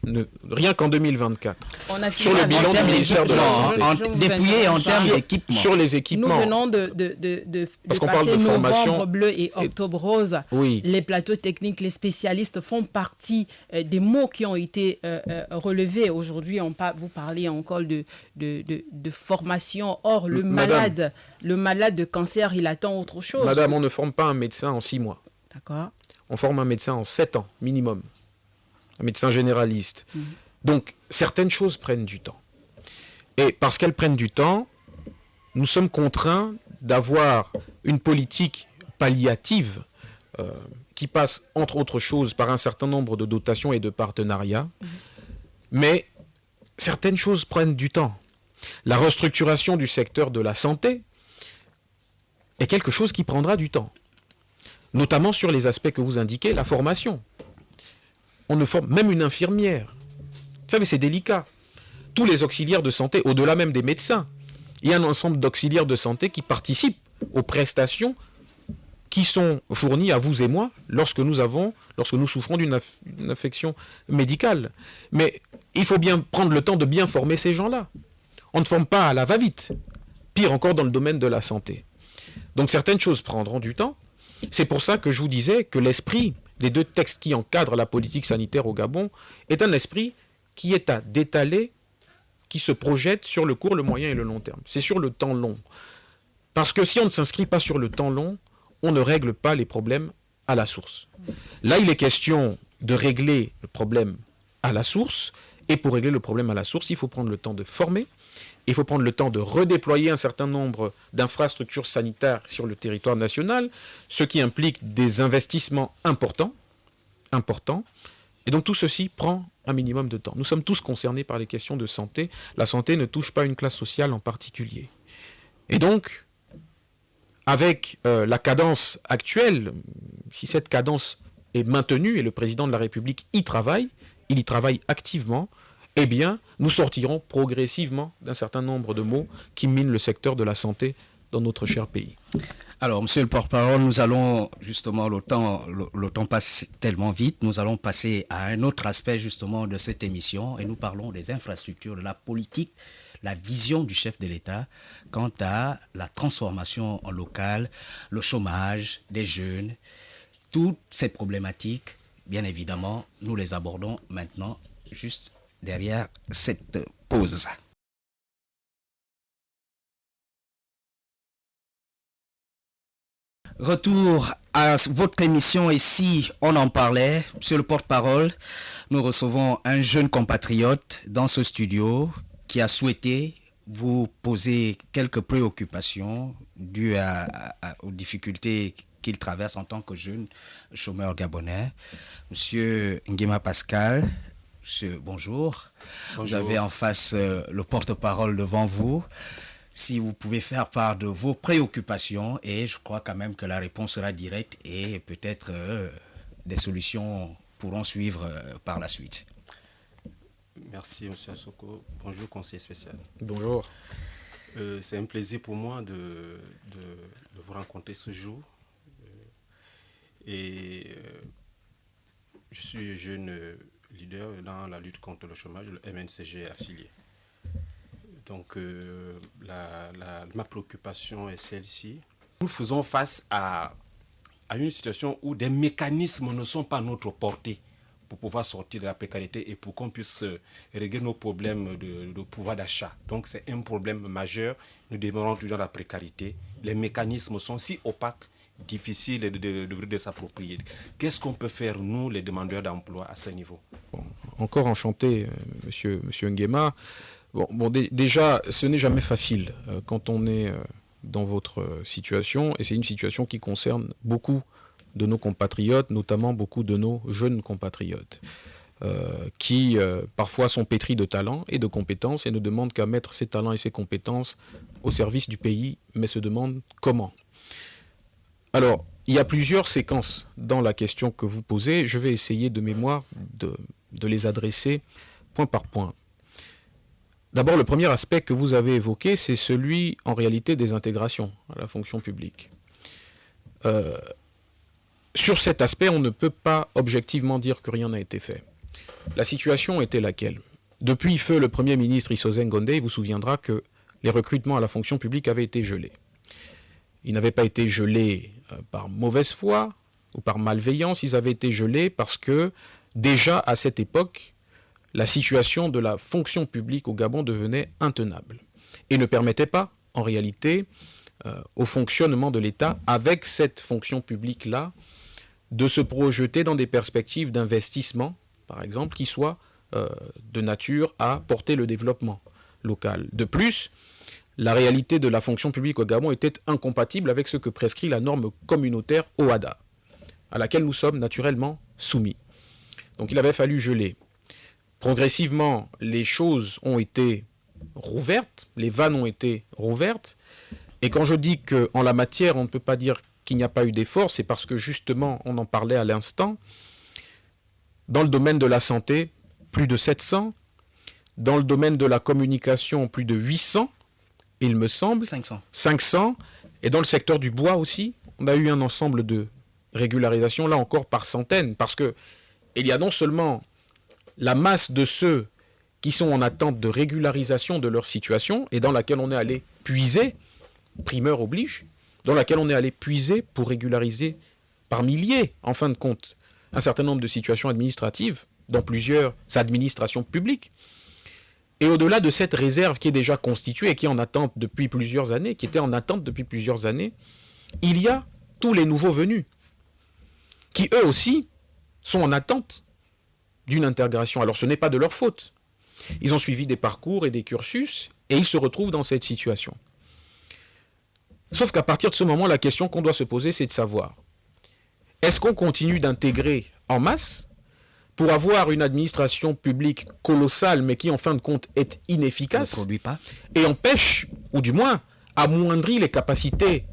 rien qu'en 2024. On a Sur le bilan du ministère de la Santé. Dépouillé en termes d'équipement. Sur les équipements. Nous venons de Parce qu'on passer parle de formation novembre bleu et octobre rose. Oui. Les plateaux techniques, les spécialistes font partie des mots qui ont été relevés. Aujourd'hui, vous parlez encore de formation. Or, le malade de cancer, il attend autre chose. Madame, on ne forme pas un médecin en 6 mois. D'accord. On forme un médecin en 7 ans, minimum. Un médecin généraliste. Donc, certaines choses prennent du temps. Et parce qu'elles prennent du temps, nous sommes contraints d'avoir une politique palliative qui passe, entre autres choses, par un certain nombre de dotations et de partenariats. Mais certaines choses prennent du temps. La restructuration du secteur de la santé est quelque chose qui prendra du temps. Notamment sur les aspects que vous indiquez, la formation. On ne forme même une infirmière. Vous savez, c'est délicat. Tous les auxiliaires de santé, au-delà même des médecins, il y a un ensemble d'auxiliaires de santé qui participent aux prestations qui sont fournies à vous et moi lorsque nous souffrons d'une affection médicale. Mais il faut bien prendre le temps de bien former ces gens-là. On ne forme pas à la va-vite. Pire encore dans le domaine de la santé. Donc certaines choses prendront du temps. C'est pour ça que je vous disais que l'esprit des 2 textes qui encadrent la politique sanitaire au Gabon est un esprit qui est à détaler, qui se projette sur le court, le moyen et le long terme. C'est sur le temps long. Parce que si on ne s'inscrit pas sur le temps long, on ne règle pas les problèmes à la source. Là, il est question de régler le problème à la source, et pour régler le problème à la source, il faut prendre le temps de former, il faut prendre le temps de redéployer un certain nombre d'infrastructures sanitaires sur le territoire national, ce qui implique des investissements importants. Et donc tout ceci prend un minimum de temps. Nous sommes tous concernés par les questions de santé. La santé ne touche pas une classe sociale en particulier. Et donc, avec la cadence actuelle, si cette cadence est maintenue, et le président de la République y travaille, il y travaille activement, eh bien, nous sortirons progressivement d'un certain nombre de maux qui minent le secteur de la santé dans notre cher pays. Alors, monsieur le porte-parole, nous allons justement, le temps passe tellement vite, nous allons passer à un autre aspect justement de cette émission et nous parlons des infrastructures, de la politique, la vision du chef de l'État quant à la transformation locale, le chômage des jeunes, toutes ces problématiques, bien évidemment, nous les abordons maintenant juste derrière cette pause. Retour à votre émission et si on en parlait, monsieur le porte-parole, nous recevons un jeune compatriote dans ce studio qui a souhaité vous poser quelques préoccupations dues aux difficultés qu'il traverse en tant que jeune chômeur gabonais. Monsieur Nguema Pascal, monsieur, bonjour. Vous avez en face le porte-parole devant vous. Si vous pouvez faire part de vos préoccupations, et je crois quand même que la réponse sera directe et peut-être des solutions pourront suivre par la suite. Merci, M. Assoko. Bonjour, conseiller spécial. Bonjour. C'est un plaisir pour moi de vous rencontrer ce jour. Je suis jeune leader dans la lutte contre le chômage, le MNCG affilié. Donc ma préoccupation est celle-ci. Nous faisons face à une situation où des mécanismes ne sont pas à notre portée pour pouvoir sortir de la précarité et pour qu'on puisse régler nos problèmes de pouvoir d'achat. Donc c'est un problème majeur. Nous demeurons toujours dans la précarité. Les mécanismes sont si opaques, difficiles de s'approprier. Qu'est-ce qu'on peut faire, nous, les demandeurs d'emploi, à ce niveau? Bon, encore enchanté, monsieur Nguema. Déjà, ce n'est jamais facile quand on est dans votre situation, et c'est une situation qui concerne beaucoup de nos compatriotes, notamment beaucoup de nos jeunes compatriotes, qui parfois sont pétris de talents et de compétences et ne demandent qu'à mettre ces talents et ces compétences au service du pays, mais se demandent comment. Alors, il y a plusieurs séquences dans la question que vous posez. Je vais essayer de mémoire de les adresser point par point. D'abord, le premier aspect que vous avez évoqué, c'est celui, en réalité, des intégrations à la fonction publique. Sur cet aspect, on ne peut pas objectivement dire que rien n'a été fait. La situation était laquelle? Depuis feu le Premier ministre Isozen Gondé, il vous souviendra que les recrutements à la fonction publique avaient été gelés. Ils n'avaient pas été gelés par mauvaise foi ou par malveillance, ils avaient été gelés parce que, déjà à cette époque, la situation de la fonction publique au Gabon devenait intenable et ne permettait pas, en réalité, au fonctionnement de l'État, avec cette fonction publique-là, de se projeter dans des perspectives d'investissement, par exemple, qui soient de nature à porter le développement local. De plus, la réalité de la fonction publique au Gabon était incompatible avec ce que prescrit la norme communautaire OHADA, à laquelle nous sommes naturellement soumis. Donc il avait fallu geler. Progressivement, les choses ont été rouvertes, les vannes ont été rouvertes, et quand je dis qu'en la matière, on ne peut pas dire qu'il n'y a pas eu d'effort, c'est parce que justement, on en parlait à l'instant, dans le domaine de la santé, plus de 700, dans le domaine de la communication, plus de 800, il me semble, 500, et dans le secteur du bois aussi, on a eu un ensemble de régularisations, là encore par centaines, parce que il y a non seulement la masse de ceux qui sont en attente de régularisation de leur situation et dans laquelle on est allé puiser, primeur oblige, dans laquelle on est allé puiser pour régulariser par milliers, en fin de compte, un certain nombre de situations administratives dans plusieurs administrations publiques. Et au-delà de cette réserve qui est déjà constituée et qui est en attente depuis plusieurs années, qui était en attente depuis plusieurs années, il y a tous les nouveaux venus qui eux aussi sont en attente d'une intégration. Alors ce n'est pas de leur faute. Ils ont suivi des parcours et des cursus et ils se retrouvent dans cette situation. Sauf qu'à partir de ce moment, la question qu'on doit se poser, c'est de savoir, est-ce qu'on continue d'intégrer en masse pour avoir une administration publique colossale mais qui en fin de compte est inefficace, ne produit pas, et empêche, ou du moins amoindrit les capacités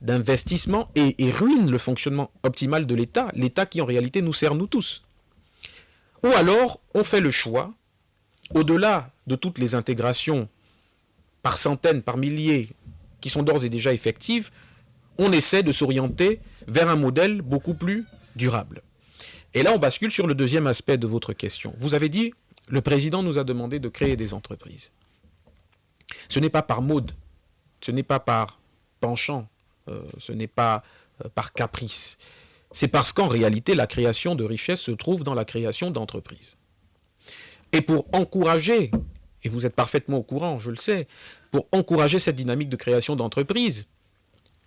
d'investissement et ruine le fonctionnement optimal de l'État, l'État qui en réalité nous sert nous tous? Ou alors, on fait le choix, au-delà de toutes les intégrations par centaines, par milliers, qui sont d'ores et déjà effectives, on essaie de s'orienter vers un modèle beaucoup plus durable. Et là, on bascule sur le deuxième aspect de votre question. Vous avez dit, le président nous a demandé de créer des entreprises. Ce n'est pas par mode, ce n'est pas par penchant, ce n'est pas par caprice. C'est parce qu'en réalité, la création de richesses se trouve dans la création d'entreprises. Et pour encourager, et vous êtes parfaitement au courant, je le sais, pour encourager cette dynamique de création d'entreprises,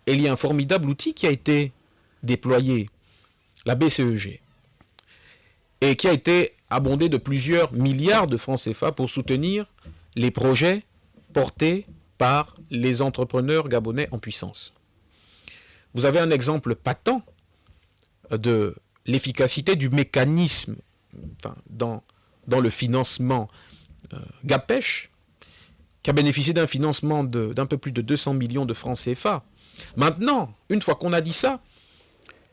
il y a un formidable outil qui a été déployé, la BCEG, et qui a été abondé de plusieurs milliards de francs CFA pour soutenir les projets portés par les entrepreneurs gabonais en puissance. Vous avez un exemple patent de l'efficacité du mécanisme dans le financement GAPESH, qui a bénéficié d'un financement d'un peu plus de 200 millions de francs CFA. Maintenant, une fois qu'on a dit ça,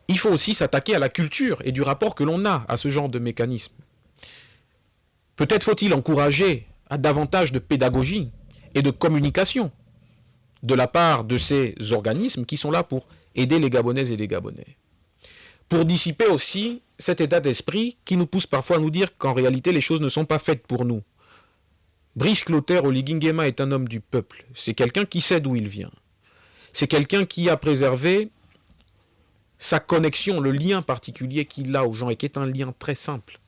il faut aussi s'attaquer à la culture et du rapport que l'on a à ce genre de mécanisme. Peut-être faut-il encourager à davantage de pédagogie et de communication de la part de ces organismes qui sont là pour aider les Gabonaises et les Gabonais. Pour dissiper aussi cet état d'esprit qui nous pousse parfois à nous dire qu'en réalité, les choses ne sont pas faites pour nous. Brice Clotaire Oligui Nguema est un homme du peuple. C'est quelqu'un qui sait d'où il vient. C'est quelqu'un qui a préservé sa connexion, le lien particulier qu'il a aux gens et qui est un lien très simple.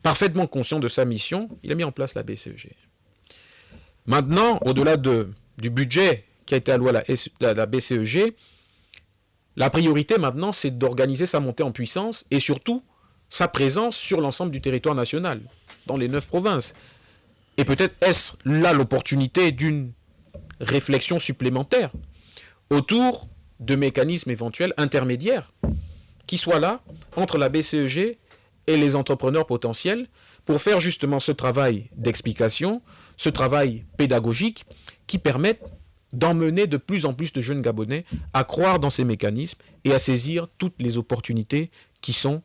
Parfaitement conscient de sa mission, il a mis en place la BCEG. Maintenant, au-delà du budget qui a été alloué à la BCEG, la priorité maintenant, c'est d'organiser sa montée en puissance et surtout sa présence sur l'ensemble du territoire national, dans les 9 provinces. Et peut-être est-ce là l'opportunité d'une réflexion supplémentaire autour de mécanismes éventuels intermédiaires qui soient là entre la BCEG et les entrepreneurs potentiels pour faire justement ce travail d'explication, ce travail pédagogique qui permette d'emmener de plus en plus de jeunes Gabonais à croire dans ces mécanismes et à saisir toutes les opportunités qui sont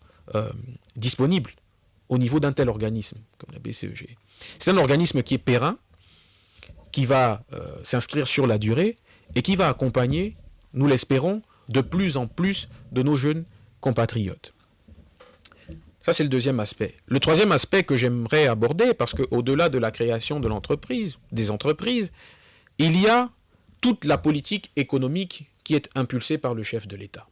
disponibles au niveau d'un tel organisme comme la BCEG. C'est un organisme qui est périn, qui va s'inscrire sur la durée et qui va accompagner, nous l'espérons, de plus en plus de nos jeunes compatriotes. Ça, c'est le deuxième aspect. Le troisième aspect que j'aimerais aborder, parce qu'au-delà de la création de l'entreprise, des entreprises, il y a toute la politique économique qui est impulsée par le chef de l'État.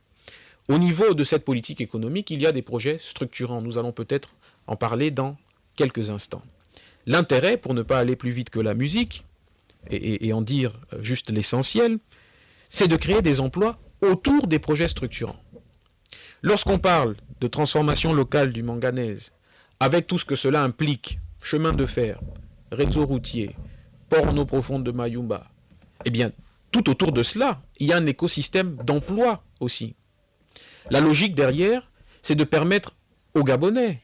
Au niveau de cette politique économique, il y a des projets structurants. Nous allons peut-être en parler dans quelques instants. L'intérêt, pour ne pas aller plus vite que la musique, et en dire juste l'essentiel, c'est de créer des emplois autour des projets structurants. Lorsqu'on parle de transformation locale du manganèse, avec tout ce que cela implique, chemin de fer, réseau routier, port en eau profonde de Mayumba, eh bien, tout autour de cela, il y a un écosystème d'emploi aussi. La logique derrière, c'est de permettre aux Gabonais,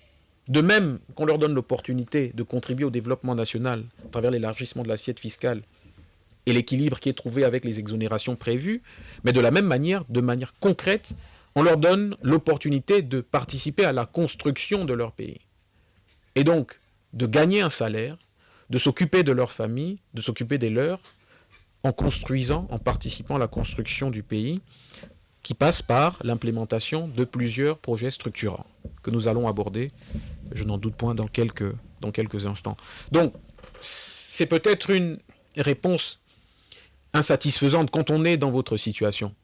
de même qu'on leur donne l'opportunité de contribuer au développement national à travers l'élargissement de l'assiette fiscale et l'équilibre qui est trouvé avec les exonérations prévues, mais de la même manière, de manière concrète, on leur donne l'opportunité de participer à la construction de leur pays. Et donc, de gagner un salaire, de s'occuper de leur famille, de s'occuper des leurs, en construisant, en participant à la construction du pays, qui passe par l'implémentation de plusieurs projets structurants que nous allons aborder, je n'en doute point, dans quelques instants. Donc, c'est peut-être une réponse insatisfaisante quand on est dans votre situation,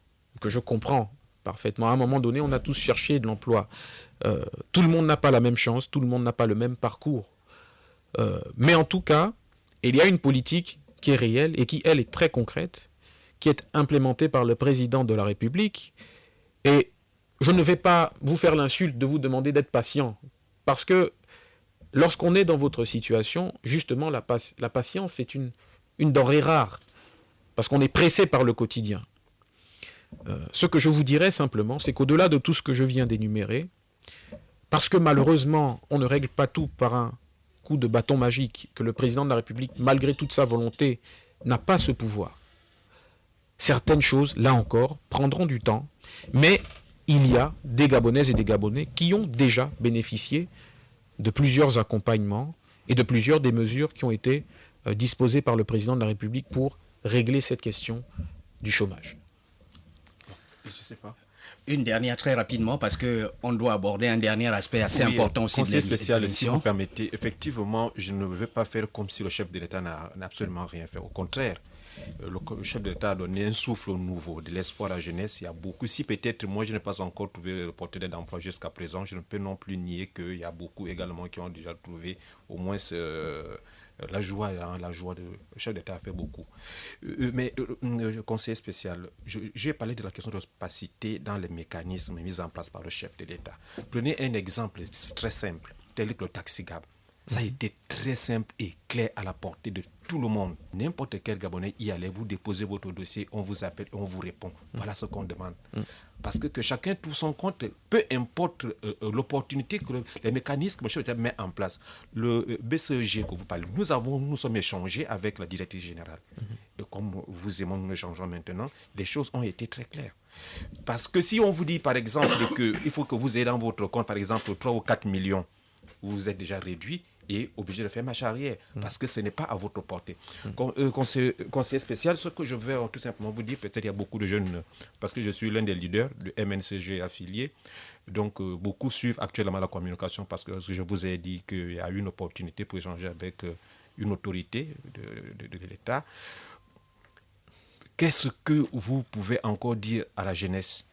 que je comprends parfaitement. À un moment donné, on a tous cherché de l'emploi. Tout le monde n'a pas la même chance, tout le monde n'a pas le même parcours. Mais en tout cas, il y a une politique qui est réelle et qui, elle, est très concrète, qui est implémentée par le président de la République. Et je ne vais pas vous faire l'insulte de vous demander d'être patient, parce que lorsqu'on est dans votre situation, justement, la patience, c'est une denrée rare, parce qu'on est pressé par le quotidien. Ce que je vous dirais simplement, c'est qu'au-delà de tout ce que je viens d'énumérer, parce que malheureusement, on ne règle pas tout par un coup de bâton magique, que le président de la République, malgré toute sa volonté, n'a pas ce pouvoir. Certaines choses, là encore, prendront du temps, mais il y a des Gabonaises et des Gabonais qui ont déjà bénéficié de plusieurs accompagnements et de plusieurs des mesures qui ont été disposées par le président de la République pour régler cette question du chômage. Je sais pas. Une dernière très rapidement, parce qu'on doit aborder un dernier aspect assez important aussi de conseiller spécial, si l'émission. vous permettez, effectivement, je ne veux pas faire comme si le chef de l'État n'a absolument rien fait. Au contraire, le chef de l'État a donné un souffle nouveau, de l'espoir à la jeunesse. Il y a beaucoup. Si peut-être moi je n'ai pas encore trouvé le portrait d'emploi jusqu'à présent, je ne peux non plus nier qu'il y a beaucoup également qui ont déjà trouvé au moins la joie de le chef d'État a fait beaucoup. Mais conseiller spécial, j'ai parlé de la question de l'opacité dans les mécanismes mis en place par le chef de l'État. Prenez un exemple très simple, tel que le taxi Gab. Ça a été très simple et clair à la portée de tout le monde. N'importe quel Gabonais y allait, vous déposez votre dossier, on vous appelle, on vous répond. Voilà ce qu'on demande. Parce que chacun trouve son compte, peu importe l'opportunité que les mécanismes que le chef d'État met en place. Le BCEG que vous parlez, nous sommes échangés avec la directrice générale. Et comme vous et moi nous échangeons maintenant, les choses ont été très claires. Parce que si on vous dit par exemple qu'il faut que vous ayez dans votre compte par exemple 3 ou 4 millions, vous êtes déjà réduit, est obligé de faire marche arrière parce que ce n'est pas à votre portée. Conseiller spécial, ce que je veux tout simplement vous dire, peut-être il y a beaucoup de jeunes, parce que je suis l'un des leaders du MNCG affilié, donc beaucoup suivent actuellement la communication parce que je vous ai dit qu'il y a eu une opportunité pour échanger avec une autorité de l'État. Qu'est-ce que vous pouvez encore dire à la jeunesse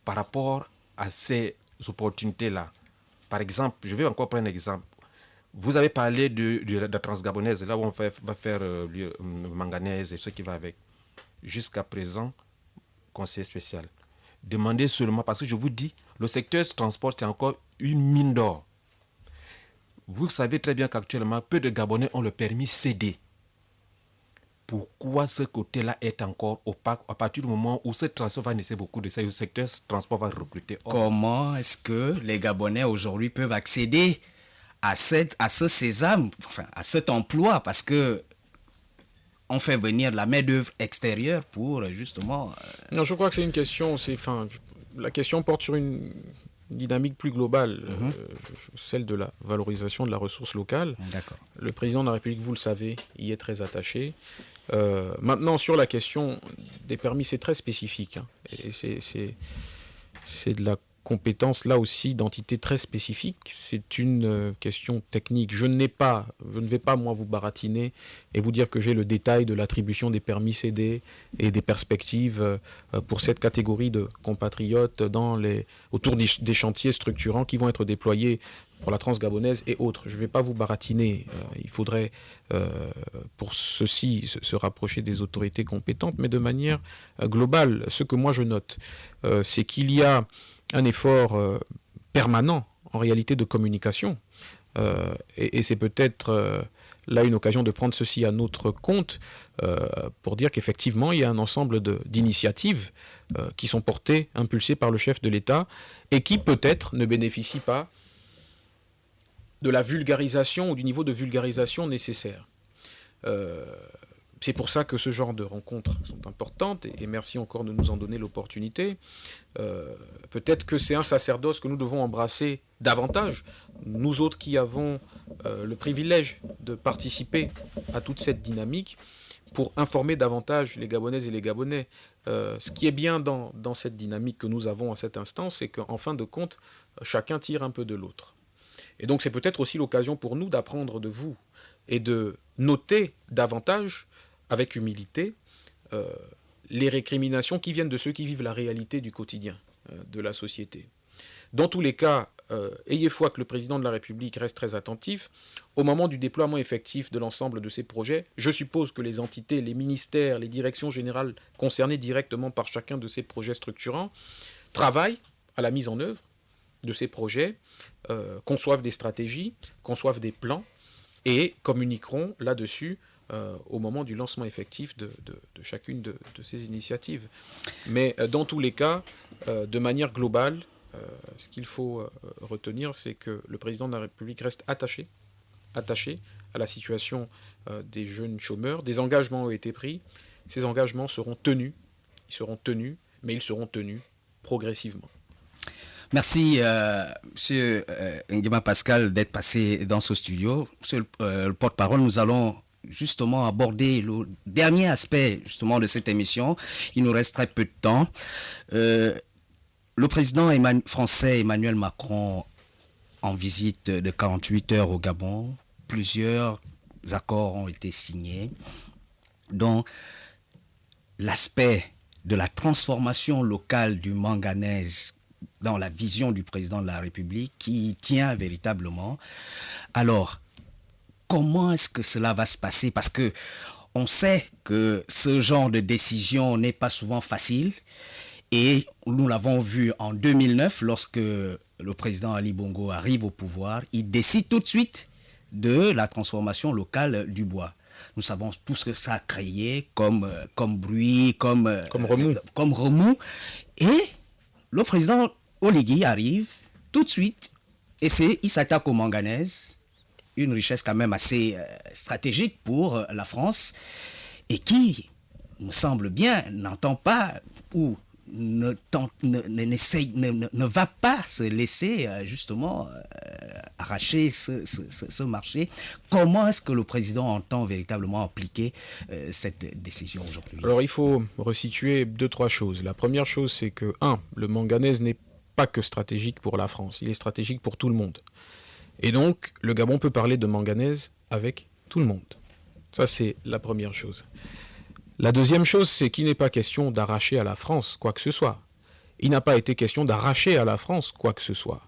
par rapport à ces opportunités-là? Par exemple, je vais encore prendre un exemple. Vous avez parlé de la transgabonaise, là où on va faire manganèse et ce qui va avec. Jusqu'à présent, conseiller spécial, demandez seulement, parce que je vous dis, le secteur du transport, c'est encore une mine d'or. Vous savez très bien qu'actuellement, peu de Gabonais ont le permis CD. Pourquoi ce côté-là est encore opaque à partir du moment où ce transport va nécessiter beaucoup de ça, le secteur transport va recruter? Comment est-ce que les Gabonais aujourd'hui peuvent accéder à ce sésame, enfin, à cet emploi, parce que on fait venir de la main-d'œuvre extérieure pour justement... Non, je crois que c'est une question, la question porte sur une dynamique plus globale, celle de la valorisation de la ressource locale. D'accord. Le président de la République, vous le savez, y est très attaché. Maintenant, sur la question des permis, c'est très spécifique. Et c'est de la compétence, là aussi, d'entité très spécifique. C'est une question technique. Je ne vais pas, moi, vous baratiner et vous dire que j'ai le détail de l'attribution des permis CD et des perspectives pour cette catégorie de compatriotes autour des chantiers structurants qui vont être déployés pour la transgabonaise et autres. Je ne vais pas vous baratiner. Il faudrait, pour ceci, se rapprocher des autorités compétentes, mais de manière globale. Ce que moi je note, c'est qu'il y a un effort permanent, en réalité, de communication. Et c'est peut-être là une occasion de prendre ceci à notre compte pour dire qu'effectivement, il y a un ensemble d'initiatives qui sont portées, impulsées par le chef de l'État et qui peut-être ne bénéficient pas de la vulgarisation ou du niveau de vulgarisation nécessaire. C'est pour ça que ce genre de rencontres sont importantes et merci encore de nous en donner l'opportunité. Peut-être que c'est un sacerdoce que nous devons embrasser davantage, nous autres qui avons le privilège de participer à toute cette dynamique pour informer davantage les Gabonaises et les Gabonais. Ce qui est bien dans cette dynamique que nous avons à cet instant, c'est qu'en fin de compte, chacun tire un peu de l'autre. Et donc c'est peut-être aussi l'occasion pour nous d'apprendre de vous et de noter davantage, avec humilité, les récriminations qui viennent de ceux qui vivent la réalité du quotidien de la société. Dans tous les cas, ayez foi que le président de la République reste très attentif. Au moment du déploiement effectif de l'ensemble de ces projets, je suppose que les entités, les ministères, les directions générales concernées directement par chacun de ces projets structurants travaillent à la mise en œuvre de ces projets, conçoivent des stratégies, conçoivent des plans et communiqueront là-dessus au moment du lancement effectif de chacune de ces initiatives. Mais dans tous les cas, de manière globale, ce qu'il faut retenir, c'est que le président de la République reste attaché à la situation des jeunes chômeurs. Des engagements ont été pris. Ces engagements seront tenus. Ils seront tenus, mais ils seront tenus progressivement. Merci, M. Nguema Pascal, d'être passé dans ce studio. Monsieur le porte-parole, nous allons justement aborder le dernier aspect justement de cette émission. Il nous reste très peu de temps. Le président français Emmanuel Macron, en visite de 48 heures au Gabon, plusieurs accords ont été signés, dont l'aspect de la transformation locale du manganèse dans la vision du président de la République qui tient véritablement. Alors, comment est-ce que cela va se passer? Parce que on sait que ce genre de décision n'est pas souvent facile. Et nous l'avons vu en 2009, lorsque le président Ali Bongo arrive au pouvoir, il décide tout de suite de la transformation locale du bois. Nous savons tout ce que ça a créé comme bruit, comme remous. Et le président Oligui arrive tout de suite et il s'attaque au manganèse, une richesse quand même assez stratégique pour la France et qui, me semble bien, n'entend pas ou ne va pas se laisser justement arracher ce marché. Comment est-ce que le président entend véritablement appliquer cette décision aujourd'hui? Alors il faut resituer 2-3 choses. La première chose, c'est que, le manganèse n'est pas que stratégique pour la France, il est stratégique pour tout le monde. Et donc, le Gabon peut parler de manganèse avec tout le monde. Ça, c'est la première chose. La deuxième chose, c'est qu'il n'est pas question d'arracher à la France quoi que ce soit. Il n'a pas été question d'arracher à la France quoi que ce soit.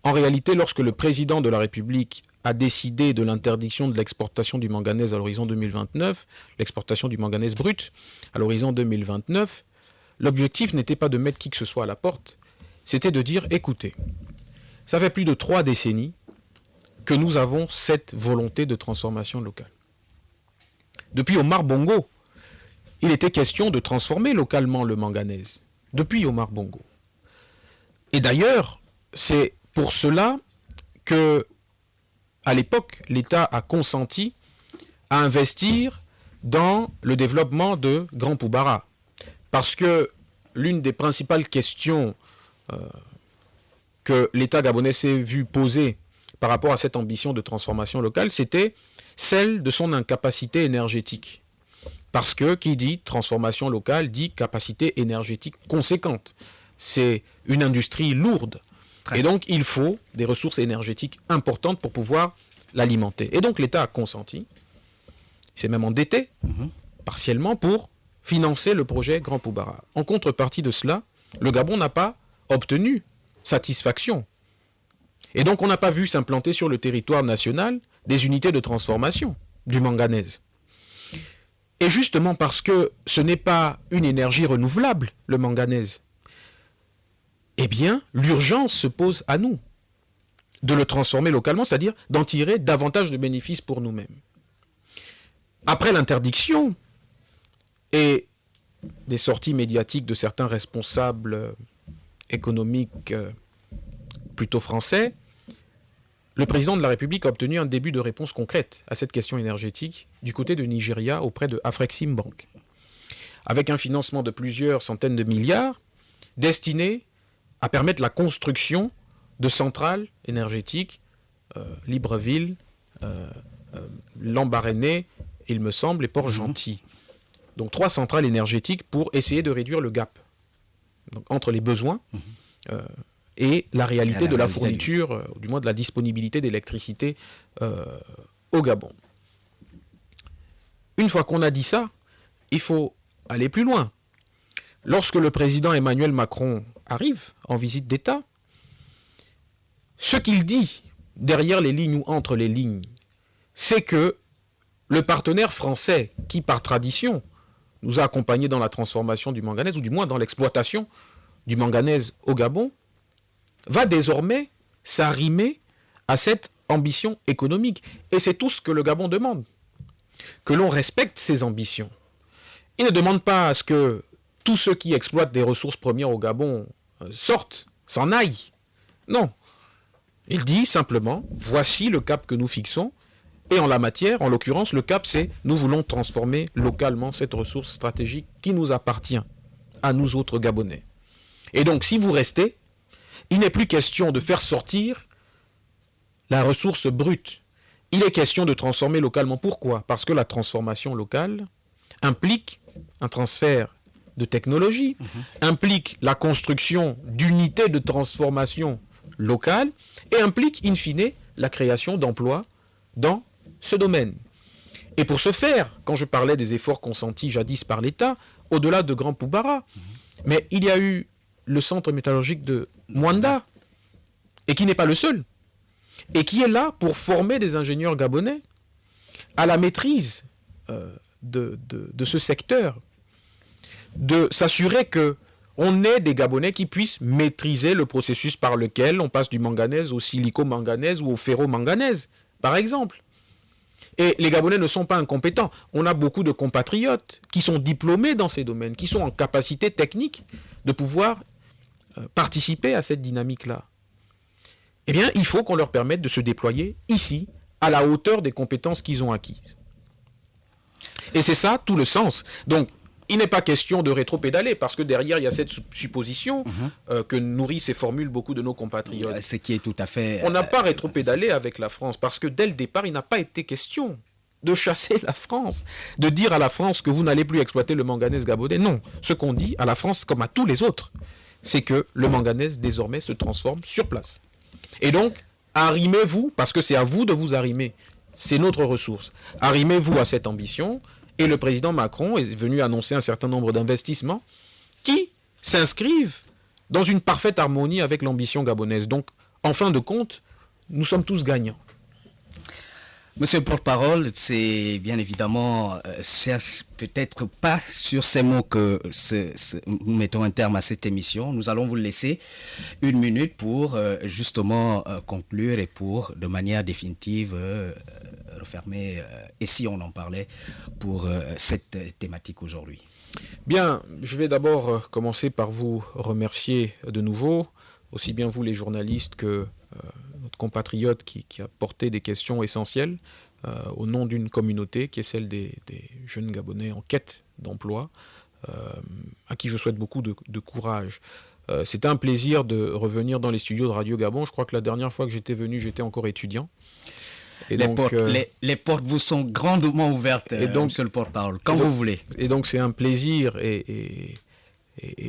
En réalité, lorsque le président de la République a décidé de l'interdiction de l'exportation du manganèse à l'horizon 2029, l'exportation du manganèse brut à l'horizon 2029, l'objectif n'était pas de mettre qui que ce soit à la porte, c'était de dire, écoutez, ça fait plus de 3 décennies que nous avons cette volonté de transformation locale. Depuis Omar Bongo, il était question de transformer localement le manganèse. Depuis Omar Bongo. Et d'ailleurs, c'est pour cela que, à l'époque, l'État a consenti à investir dans le développement de Grand Poubara. Parce que l'une des principales questions que l'État gabonais s'est vu poser par rapport à cette ambition de transformation locale, c'était celle de son incapacité énergétique. Parce que qui dit transformation locale dit capacité énergétique conséquente. C'est une industrie lourde. Et donc, il faut des ressources énergétiques importantes pour pouvoir l'alimenter. Et donc, l'État a consenti, il s'est même endetté, partiellement, pour financer le projet Grand Poubara. En contrepartie de cela, le Gabon n'a pas obtenu satisfaction. Et donc, on n'a pas vu s'implanter sur le territoire national des unités de transformation du manganèse. Et justement parce que ce n'est pas une énergie renouvelable, le manganèse, eh bien, l'urgence se pose à nous de le transformer localement, c'est-à-dire d'en tirer davantage de bénéfices pour nous-mêmes. Après l'interdiction et des sorties médiatiques de certains responsables économiques plutôt français, le président de la République a obtenu un début de réponse concrète à cette question énergétique du côté de Nigeria auprès de Afreximbank, avec un financement de plusieurs centaines de milliards destiné à permettre la construction de centrales énergétiques, Libreville, Lambaréné, il me semble, et Port-Gentil. Donc 3 centrales énergétiques pour essayer de réduire le gap donc, entre les besoins et la réalité de la fourniture, du moins de la disponibilité d'électricité au Gabon. Une fois qu'on a dit ça, il faut aller plus loin. Lorsque le président Emmanuel Macron arrive en visite d'État, ce qu'il dit derrière les lignes ou entre les lignes, c'est que le partenaire français, qui par tradition nous a accompagnés dans la transformation du manganèse, ou du moins dans l'exploitation du manganèse au Gabon, va désormais s'arrimer à cette ambition économique. Et c'est tout ce que le Gabon demande, que l'on respecte ses ambitions. Il ne demande pas à ce que tous ceux qui exploitent des ressources premières au Gabon sortent, s'en aillent. Non. Il dit simplement, voici le cap que nous fixons, et en la matière, en l'occurrence, le cap, c'est nous voulons transformer localement cette ressource stratégique qui nous appartient, à nous autres Gabonais. Et donc, si vous restez, il n'est plus question de faire sortir la ressource brute. Il est question de transformer localement. Pourquoi ? Parce que la transformation locale implique un transfert de technologie, implique la construction d'unités de transformation locale et implique, in fine, la création d'emplois dans ce domaine. Et pour ce faire, quand je parlais des efforts consentis jadis par l'État, au-delà de Grand Poubara, mais il y a eu le centre métallurgique de Mwanda, et qui n'est pas le seul, et qui est là pour former des ingénieurs gabonais à la maîtrise de ce secteur, de s'assurer qu'on ait des Gabonais qui puissent maîtriser le processus par lequel on passe du manganèse au silico-manganèse ou au ferro-manganèse, par exemple. Et les Gabonais ne sont pas incompétents. On a beaucoup de compatriotes qui sont diplômés dans ces domaines, qui sont en capacité technique de pouvoir participer à cette dynamique-là. Eh bien, il faut qu'on leur permette de se déployer ici, à la hauteur des compétences qu'ils ont acquises. Et c'est ça tout le sens. Donc, il n'est pas question de rétropédaler, parce que derrière, il y a cette supposition que nourrissent et formulent beaucoup de nos compatriotes. Ce qui est tout à fait... On n'a pas rétropédalé avec la France, parce que dès le départ, il n'a pas été question de chasser la France, de dire à la France que vous n'allez plus exploiter le manganèse gabonais. Non, ce qu'on dit à la France, comme à tous les autres, c'est que le manganèse, désormais, se transforme sur place. Et donc, arrimez-vous, parce que c'est à vous de vous arrimer. C'est notre ressource. Arrimez-vous à cette ambition. Et le président Macron est venu annoncer un certain nombre d'investissements qui s'inscrivent dans une parfaite harmonie avec l'ambition gabonaise. Donc, en fin de compte, nous sommes tous gagnants. Monsieur le porte-parole, c'est bien évidemment, c'est peut-être pas sur ces mots que nous mettons un terme à cette émission. Nous allons vous laisser 1 minute pour justement conclure et pour, de manière définitive, refermer, et si on en parlait, pour cette thématique aujourd'hui. Bien, je vais d'abord commencer par vous remercier de nouveau, aussi bien vous les journalistes que notre compatriote qui a porté des questions essentielles au nom d'une communauté qui est celle des jeunes Gabonais en quête d'emploi, à qui je souhaite beaucoup de courage. C'était un plaisir de revenir dans les studios de Radio Gabon. Je crois que la dernière fois que j'étais venu, j'étais encore étudiant. Et les portes vous sont grandement ouvertes, monsieur le porte-parole, quand vous voulez. Et donc c'est un plaisir et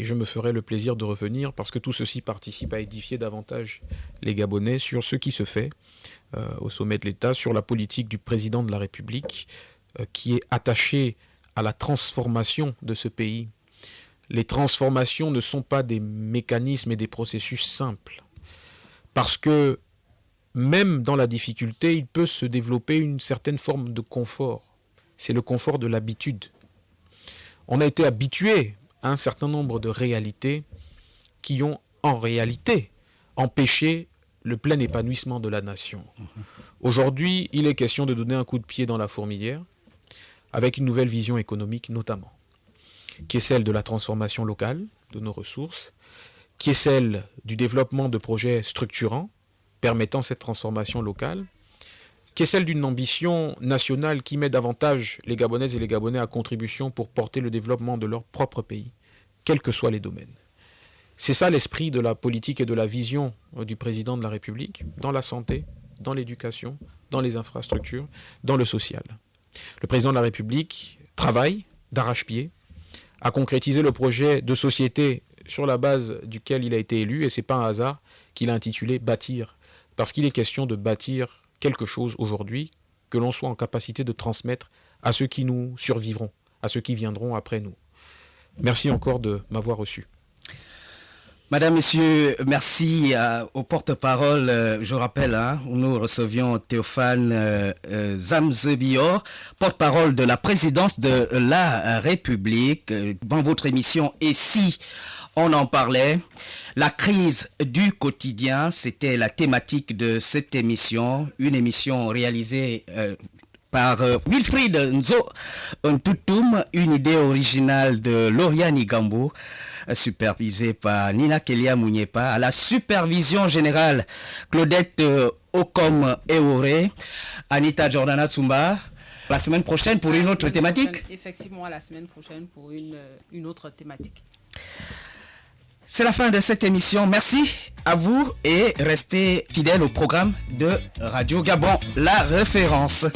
je me ferai le plaisir de revenir parce que tout ceci participe à édifier davantage les Gabonais sur ce qui se fait au sommet de l'État, sur la politique du président de la République qui est attaché à la transformation de ce pays. Les transformations ne sont pas des mécanismes et des processus simples parce que même dans la difficulté, il peut se développer une certaine forme de confort. C'est le confort de l'habitude. On a été habitué à un certain nombre de réalités qui ont en réalité empêché le plein épanouissement de la nation. Aujourd'hui, il est question de donner un coup de pied dans la fourmilière avec une nouvelle vision économique notamment, qui est celle de la transformation locale de nos ressources, qui est celle du développement de projets structurants permettant cette transformation locale, qui est celle d'une ambition nationale qui met davantage les Gabonaises et les Gabonais à contribution pour porter le développement de leur propre pays, quels que soient les domaines. C'est ça l'esprit de la politique et de la vision du président de la République, dans la santé, dans l'éducation, dans les infrastructures, dans le social. Le président de la République travaille d'arrache-pied à concrétiser le projet de société sur la base duquel il a été élu, et ce n'est pas un hasard qu'il a intitulé « Bâtir », parce qu'il est question de bâtir quelque chose aujourd'hui que l'on soit en capacité de transmettre à ceux qui nous survivront, à ceux qui viendront après nous. Merci encore de m'avoir reçu. Madame, Messieurs, merci au porte-parole. Je rappelle, nous recevions Théophane Zamzebior, porte-parole de la présidence de la République, dans votre émission « Et si on en parlait ?» La crise du quotidien, c'était la thématique de cette émission, une émission réalisée par Wilfried Nzo Ntutum, une idée originale de Lauriane Gambo, supervisée par Nina Kelia Mounyepa, à la supervision générale Claudette Okom Eore, Anita Jordana Tsumba. La semaine prochaine pour une autre thématique. Effectivement, la semaine prochaine pour une autre thématique. C'est la fin de cette émission. Merci à vous et restez fidèles au programme de Radio Gabon, la référence.